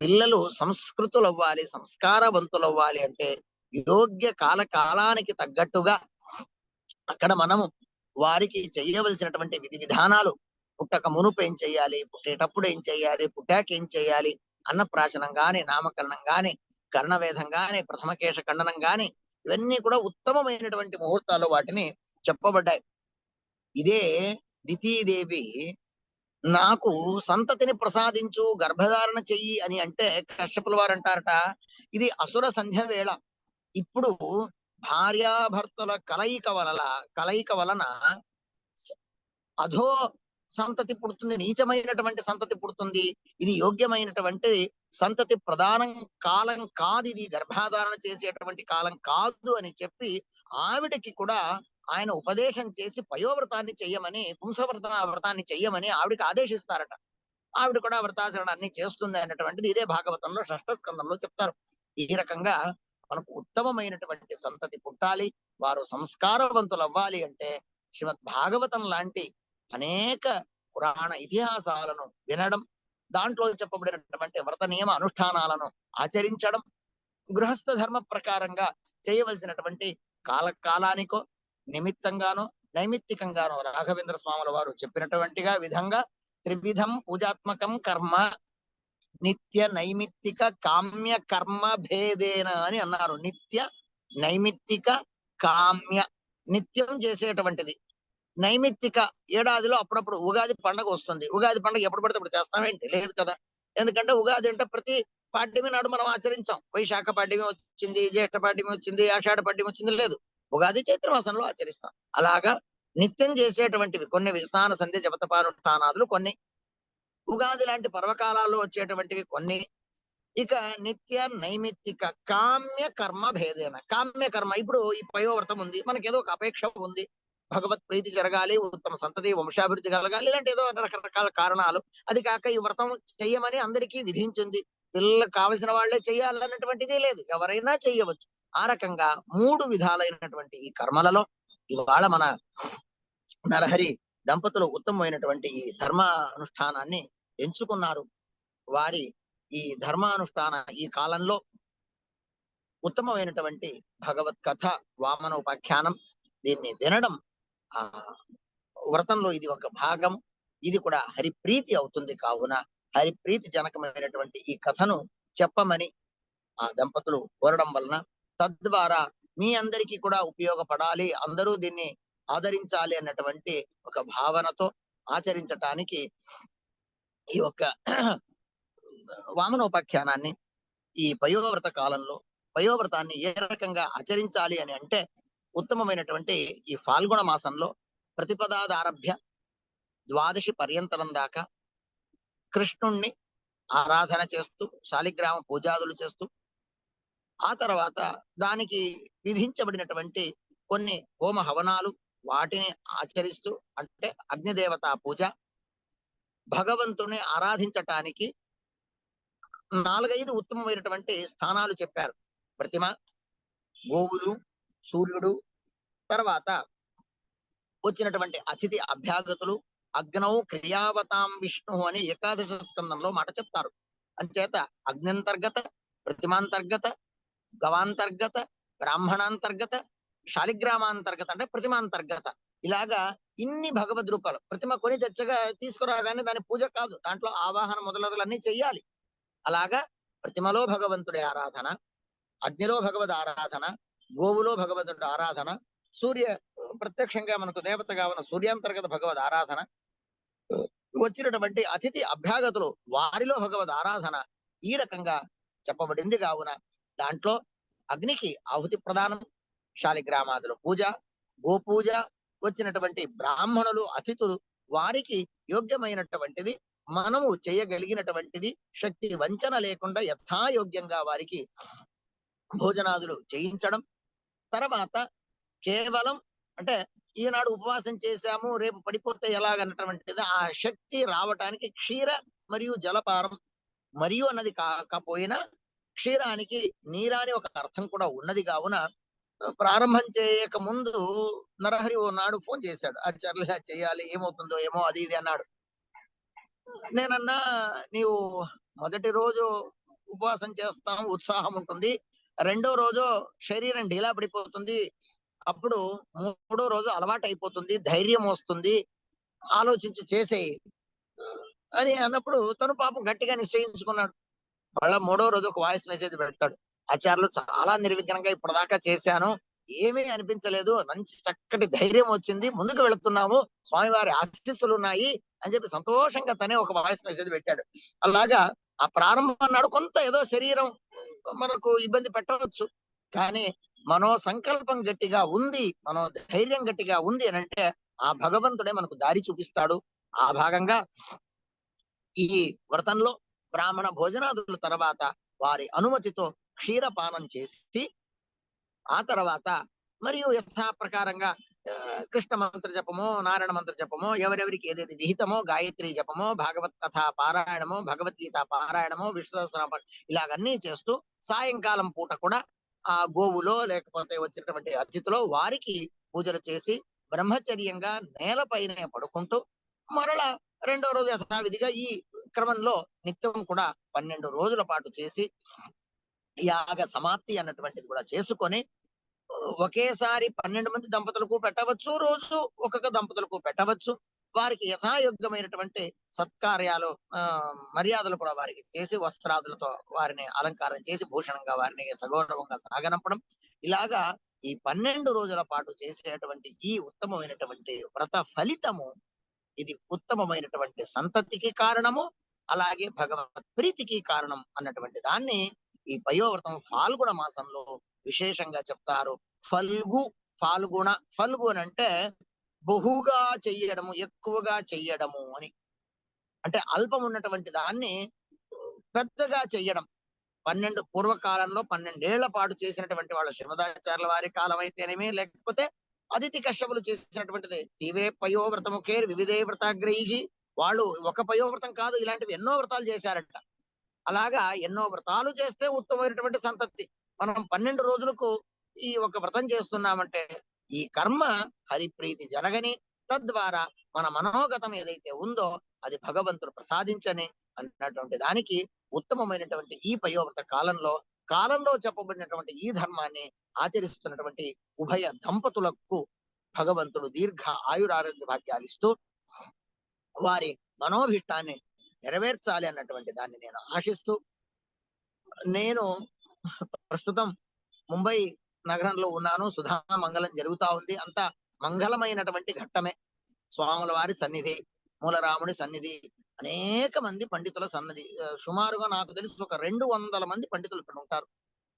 Speaker 1: పిల్లలు సంస్కృతులు అవ్వాలి, సంస్కారవంతులు అవ్వాలి అంటే యోగ్య కాలానికి తగ్గట్టుగా అక్కడ మనము వారికి చేయవలసినటువంటి విధి విధానాలు, పుట్టక మునుపు ఏం చేయాలి, పుట్టేటప్పుడు ఏం చేయాలి, పుట్టాక ఏం చేయాలి, అన్నప్రాశనం గాని, నామకరణం గాని, కర్ణవేదం గాని, ప్రథమకేశ ఖండనం గాని, ఇవన్నీ కూడా ఉత్తమమైనటువంటి ముహూర్తాలు వాటిని చెప్పబడ్డాయి. ఇదే దితీదేవి నాకు సంతతిని ప్రసాదించు, గర్భధారణ చెయ్యి అని అంటే కశ్యపుల వారు అంటారట, ఇది అసుర సంధ్య వేళ. ఇప్పుడు భార్యాభర్తల కలయిక వలన అధో సంతతి పుడుతుంది, నీచమైనటువంటి సంతతి పుడుతుంది. ఇది యోగ్యమైనటువంటి సంతతి ప్రధానం కాలం కాదు, ఇది గర్భాధారణ చేసేటువంటి కాలం కాదు అని చెప్పి ఆవిడకి కూడా ఆయన ఉపదేశం చేసి పయోవ్రతాన్ని చెయ్యమని, వ్రతాన్ని చెయ్యమని ఆవిడకి ఆదేశిస్తారట. ఆవిడ కూడా వ్రతాచరణ అన్ని చేస్తుంది అన్నటువంటిది ఇదే భాగవతంలో షష్ఠ స్కందంలో చెప్తారు. ఈ రకంగా మనకు ఉత్తమమైనటువంటి సంతతి పుట్టాలి, వారు సంస్కారవంతులు అవ్వాలి అంటే శ్రీమద్ భాగవతం లాంటి అనేక పురాణ ఇతిహాసాలను వినడం, దాంట్లో చెప్పబడినటువంటి వ్రత నియమ అనుష్ఠానాలను ఆచరించడం, గృహస్థ ధర్మ ప్రకారంగా చేయవలసినటువంటి కాలానికో నిమిత్తంగానో నైమిత్తికంగానో రాఘవేంద్ర స్వాముల వారు చెప్పినటువంటిగా విధంగా త్రివిధం పూజాత్మకం కర్మ నిత్య నైమిత్తిక కామ్య కర్మ భేదేన అని అన్నారు. నిత్య నైమిత్తిక కామ్య, నిత్యం చేసేటువంటిది. నైమిత్తిక, ఏడాదిలో అప్పుడప్పుడు ఉగాది పండుగ వస్తుంది. ఉగాది పండుగ ఎప్పుడు పడితే అప్పుడు చేస్తామేంటి? లేదు కదా. ఎందుకంటే ఉగాది అంటే ప్రతి పాడ్యమి నాడు మనం ఆచరించాం. వైశాఖ పాడ్యమి వచ్చింది, జ్యేష్ఠ పాడ్యమి వచ్చింది, ఆషాఢ పాడ్యమి వచ్చింది, లేదు. ఉగాది చైత్రమాసంలో ఆచరిస్తాం. అలాగా నిత్యం చేసేటువంటివి కొన్ని స్నాన సంధ్య జపతపానుష్ఠానాదులు కొన్ని, ఉగాది లాంటి పర్వకాలాల్లో వచ్చేటువంటివి కొన్ని, ఇక నిత్య నైమిత్తిక కామ్య కర్మ భేదేన. కామ్య కర్మ, ఇప్పుడు ఈ పయోవ్రతం ఉంది, మనకి ఏదో ఒక అపేక్ష ఉంది, భగవత్ ప్రీతి జరగాలి, ఉత్తమ సంతతి వంశాభివృద్ధి కలగాలి, ఇలాంటి ఏదో రకరకాల కారణాలు. అది కాక ఈ వ్రతం చెయ్యమని అందరికీ విధించింది. పిల్లలకు కావలసిన వాళ్ళే చెయ్యాలన్నటువంటిది లేదు, ఎవరైనా చెయ్యవచ్చు. ఆ రకంగా 3 విధాలైనటువంటి ఈ కర్మలలో ఇవాళ మన నరహరి దంపతులు ఉత్తమమైనటువంటి ఈ ధర్మానుష్ఠానాన్ని ఎంచుకున్నారు. వారి ఈ ధర్మానుష్ఠాన ఈ కాలంలో ఉత్తమమైనటువంటి భగవత్ కథ వామనోపాఖ్యానం, దీన్ని వినడం ఆ వ్రతంలో ఇది ఒక భాగం. ఇది కూడా హరిప్రీతి అవుతుంది. కావున హరిప్రీతి జనకమైనటువంటి ఈ కథను చెప్పమని ఆ దంపతులు కోరడం వలన, తద్వారా మీ అందరికీ కూడా ఉపయోగపడాలి, అందరూ దీన్ని ఆదరించాలి అన్నటువంటి ఒక భావనతో ఆచరించటానికి ఈ యొక్క వామనోపాఖ్యానాన్ని ఈ పయోవ్రత కాలంలో పయోవ్రతాన్ని ఏ రకంగా ఆచరించాలి అని అంటే, ఉత్తమమైనటువంటి ఈ ఫాల్గుణ మాసంలో ప్రతిపదాదారభ్య ద్వాదశి పర్యంతరం దాకా కృష్ణుణ్ణి ఆరాధన చేస్తూ శాలిగ్రామ పూజాదులు చేస్తూ, ఆ తర్వాత దానికి విధించబడినటువంటి కొన్ని హోమ హవనాలు వాటిని ఆచరిస్తూ, అంటే అగ్నిదేవత పూజ, భగవంతుని ఆరాధించటానికి 4-5 ఉత్తమమైనటువంటి స్థానాలు చెప్పారు. ప్రతిమ, గోవులు, సూర్యుడు, తర్వాత వచ్చినటువంటి అతిథి అభ్యాగతులు, అగ్నౌ క్రియావతాం విష్ణు అని ఏకాదశ స్కందంలో మాట చెప్తారు. అంచేత అగ్నంతర్గత, ప్రతిమాంతర్గత, గవాంతర్గత, బ్రాహ్మణాంతర్గత, శాలిగ్రామాంతర్గత అంటే ప్రతిమాంతర్గత, ఇలాగా ఇన్ని భగవద్ రూపాలు. ప్రతిమ కొని తెచ్చగా తీసుకురాగానే దాని పూజ కాదు, దాంట్లో ఆవాహన మొదలగులన్నీ చెయ్యాలి. అలాగా ప్రతిమలో భగవంతుడి ఆరాధన, అగ్నిలో భగవద్ ఆరాధన, గోవులో భగవదుడి ఆరాధన, సూర్య ప్రత్యక్షంగా మనకు దేవతగా ఉన్న సూర్యాంతర్గత భగవద్ ఆరాధన, వచ్చినటువంటి అతిథి అభ్యాగతులు వారిలో భగవద్ ఆరాధన, ఈ రకంగా చెప్పబడింది. కావున దాంట్లో అగ్నికి ఆహుతి ప్రదానం, శాలిగ్రామాదుల పూజ, గోపూజ, వచ్చినటువంటి బ్రాహ్మణులు అతిథులు వారికి యోగ్యమైనటువంటిది మనము చేయగలిగినటువంటిది శక్తి వంచన లేకుండా యథాయోగ్యంగా వారికి భోజనాదులు చేయించడం. తర్వాత కేవలం అంటే ఈనాడు ఉపవాసం చేశాము రేపు పడిపోతే ఎలాగన్నటువంటిది ఆ శక్తి రావటానికి క్షీర మరియు జలపారం, మరియు అన్నది కాకపోయినా క్షీరానికి నీరాని ఒక అర్థం కూడా ఉన్నది. కావున ప్రారంభం చేయక ముందు నరహరి ఓ నాడు ఫోన్ చేశాడు, ఆచార్యులుగా చేయాలి, ఏమవుతుందో ఏమో అది ఇది అన్నాడు. నేనన్నా, నీవు మొదటి రోజు ఉపవాసం చేస్తాం, ఉత్సాహం ఉంటుంది, రెండో రోజు శరీరం ఢీలా పడిపోతుంది, అప్పుడు మూడో రోజు అలవాటు అయిపోతుంది, ధైర్యం వస్తుంది, ఆలోచించి చేసేయి అని అన్నప్పుడు తను పాపం గట్టిగా నిశ్చయించుకున్నాడు. మళ్ళా మూడో రోజు ఒక వాయిస్ మెసేజ్ పెడతాడు, ఆచార్యులు చాలా నిర్విఘ్నంగా ఇప్పటిదాకా చేశాను, ఏమీ అనిపించలేదు, మంచి చక్కటి ధైర్యం వచ్చింది, ముందుకు వెళుతున్నాము, స్వామివారి ఆశీస్సులు ఉన్నాయి అని చెప్పి సంతోషంగా తనే ఒక వాయిస్ మెసేజ్ పెట్టాడు. అలాగా ఆ ప్రారంభం నాడు కొంత ఏదో శరీరం మనకు ఇబ్బంది పెట్టవచ్చు, కానీ మనో సంకల్పం గట్టిగా ఉంది, మనో ధైర్యం గట్టిగా ఉంది అని అంటే ఆ భగవంతుడే మనకు దారి చూపిస్తాడు. ఆ భాగంగా ఈ వ్రతంలో బ్రాహ్మణ భోజనాదుల తర్వాత వారి అనుమతితో క్షీరపానం చేసి, ఆ తర్వాత మరియు యథా ప్రకారంగా కృష్ణ మంత్ర జపమో, నారాయణ మంత్ర జపమో, ఎవరెవరికి ఏదేది విహితమో, గాయత్రి జపమో, భాగవత్ కథ పారాయణమో, భగవద్గీత పారాయణమో, విష్ణు సహస్రనామ ఇలాగన్నీ చేస్తూ సాయంకాలం పూట కూడా ఆ గోవులో లేకపోతే వచ్చినటువంటి అతిథిలో వారికి పూజలు చేసి బ్రహ్మచర్యంగా నేలపైనే పడుకుంటూ మరలా రెండో రోజు యథావిధిగా ఈ క్రమంలో నిత్యం కూడా 12 రోజుల పాటు చేసి యాగ సమాప్తి అన్నటువంటిది కూడా చేసుకొని ఒకేసారి 12 మంది దంపతులకు పెట్టవచ్చు, రోజు ఒక్కొక్క దంపతులకు పెట్టవచ్చు. వారికి యథాయోగ్యమైనటువంటి సత్కార్యాలు మర్యాదలు కూడా వారికి చేసి వస్త్రాదులతో వారిని అలంకారం చేసి భూషణంగా వారిని సగౌరవంగా సాగనంపడం. ఇలాగా ఈ 12 రోజుల పాటు చేసేటువంటి ఈ ఉత్తమమైనటువంటి వ్రత ఫలితము ఇది ఉత్తమమైనటువంటి సంతతికి కారణము, అలాగే భగవత్ ప్రీతికి కారణం అన్నటువంటి దాన్ని ఈ పయోవ్రతం ఫాల్గుణ మాసంలో విశేషంగా చెప్తారు. ఫల్గు, ఫాల్గుణ, ఫల్గు అని అంటే బహుగా చెయ్యడము, ఎక్కువగా చెయ్యడము అని, అంటే అల్పం ఉన్నటువంటి దాన్ని పెద్దగా చెయ్యడం. 12 పూర్వకాలంలో 12 ఏళ్ల పాటు చేసినటువంటి వాళ్ళ శ్రీమదాచార్యుల వారి కాలం అయితేనేమి, లేకపోతే అదితి కశ్యపులు చేసినటువంటిది. తీవ్రే పయోవ్రతముఖే వివిధే వ్రతాగ్రహి. వాళ్ళు ఒక పయోవ్రతం కాదు, ఇలాంటివి ఎన్నో వ్రతాలు చేశారట. అలాగా ఎన్నో వ్రతాలు చేస్తే ఉత్తమమైనటువంటి సంతతి. మనం 12 రోజులకు ఈ ఒక వ్రతం చేస్తున్నామంటే ఈ కర్మ హరిప్రీతి జరగని, తద్వారా మన మనోగతం ఏదైతే ఉందో అది భగవంతుడు ప్రసాదించని అన్నటువంటి దానికి ఉత్తమమైనటువంటి ఈ పయోవ్రత కాలంలో చెప్పబడినటువంటి ఈ ధర్మాన్ని ఆచరిస్తున్నటువంటి ఉభయ దంపతులకు భగవంతుడు దీర్ఘ ఆయురారోగ్య భాగ్యాలు ఇస్తూ వారి మనోభిష్టాన్ని నెరవేర్చాలి అన్నటువంటి దాన్ని నేను ఆశిస్తూ, నేను ప్రస్తుతం ముంబై నగరంలో ఉన్నాను. సుధా మంగళం జరుగుతా ఉంది. అంతా మంగళమైనటువంటి ఘట్టమే. స్వాముల వారి సన్నిధి, మూలరాముడి సన్నిధి, అనేక మంది పండితుల సన్నిధి. సుమారుగా నాకు తెలిసి ఒక 200 మంది పండితులు ఇక్కడ ఉంటారు.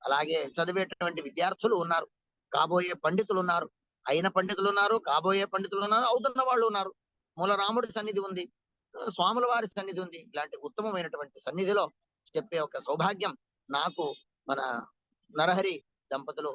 Speaker 1: అలాగే చదివేటటువంటి విద్యార్థులు ఉన్నారు, కాబోయే పండితులు ఉన్నారు, అయిన పండితులు ఉన్నారు, కాబోయే పండితులు ఉన్నారు, అవుతున్న వాళ్ళు ఉన్నారు. మూలరాముడి సన్నిధి ఉంది, స్వాముల వారి సన్నిధి ఉంది. ఇలాంటి ఉత్తమమైనటువంటి సన్నిధిలో చెప్పే ఒక సౌభాగ్యం నాకు మన నరహరి దంపతులు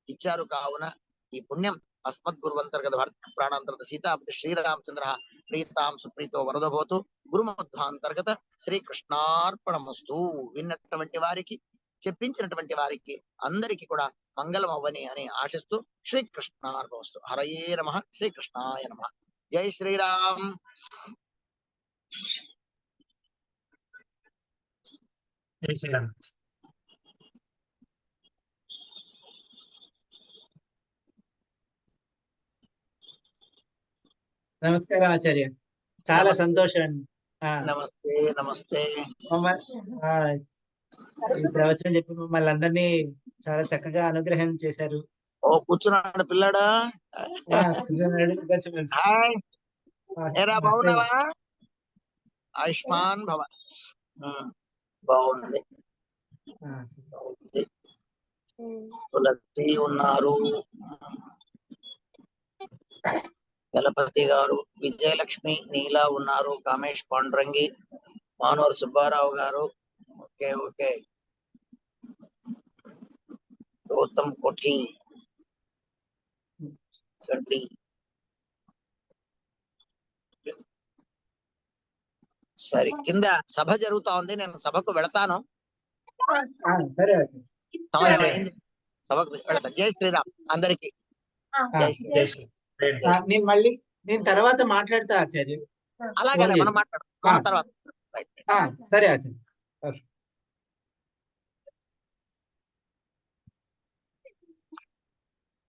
Speaker 1: ఇచ్చారు. కావున ఈ పుణ్యం అస్మద్గురువంతర్గత భరత ప్రాణాంతర్గత సీతాపతి శ్రీరామచంద్ర ప్రీతాం సుప్రీతో వరదభోతు గురుమధ్వాంతర్గత శ్రీకృష్ణార్పణమస్తు. విన్నటువంటి వారికి, చెప్పించినటువంటి వారికి అందరికీ కూడా మంగళం అవ్వని అని ఆశిస్తూ శ్రీకృష్ణార్పణమస్తు. హరయే నమః, శ్రీకృష్ణాయ నమః. జై శ్రీరామ్.
Speaker 2: జై శ్రీరామ్. నమస్కారం ఆచార్య, చాలా సంతోషం.
Speaker 1: నమస్తే నమస్తే.
Speaker 2: ఈ ప్రవచనం చెప్పి మమ్మల్ని అందరినీ చాలా చక్కగా అనుగ్రహం చేశారు.
Speaker 1: ఓ కూర్చున్నాడు పిల్లాడా. హాయ్, ఏరా బాగున్నావా? ఆయుష్మాన్ భవ. బాగుంది. తులసి ఉన్నారు, గణపతి గారు, విజయలక్ష్మి, నీలా ఉన్నారు, కామేష్ పాండురంగి, మానూరు సుబ్బారావు గారు. Okay okay. గౌతమ్ కోఠి గడ్డి. సరే, కింద సభ జరుగుతా ఉంది, నేను సభకు వెళతాను. సమయం అయింది, సభకు వెళతాను. జై శ్రీరామ్ అందరికి.
Speaker 2: నేను తర్వాత మాట్లాడతా ఆచార్య.
Speaker 1: అలాగే మనం మాట్లాడతాం తర్వాత.
Speaker 2: సరే ఆచార్య.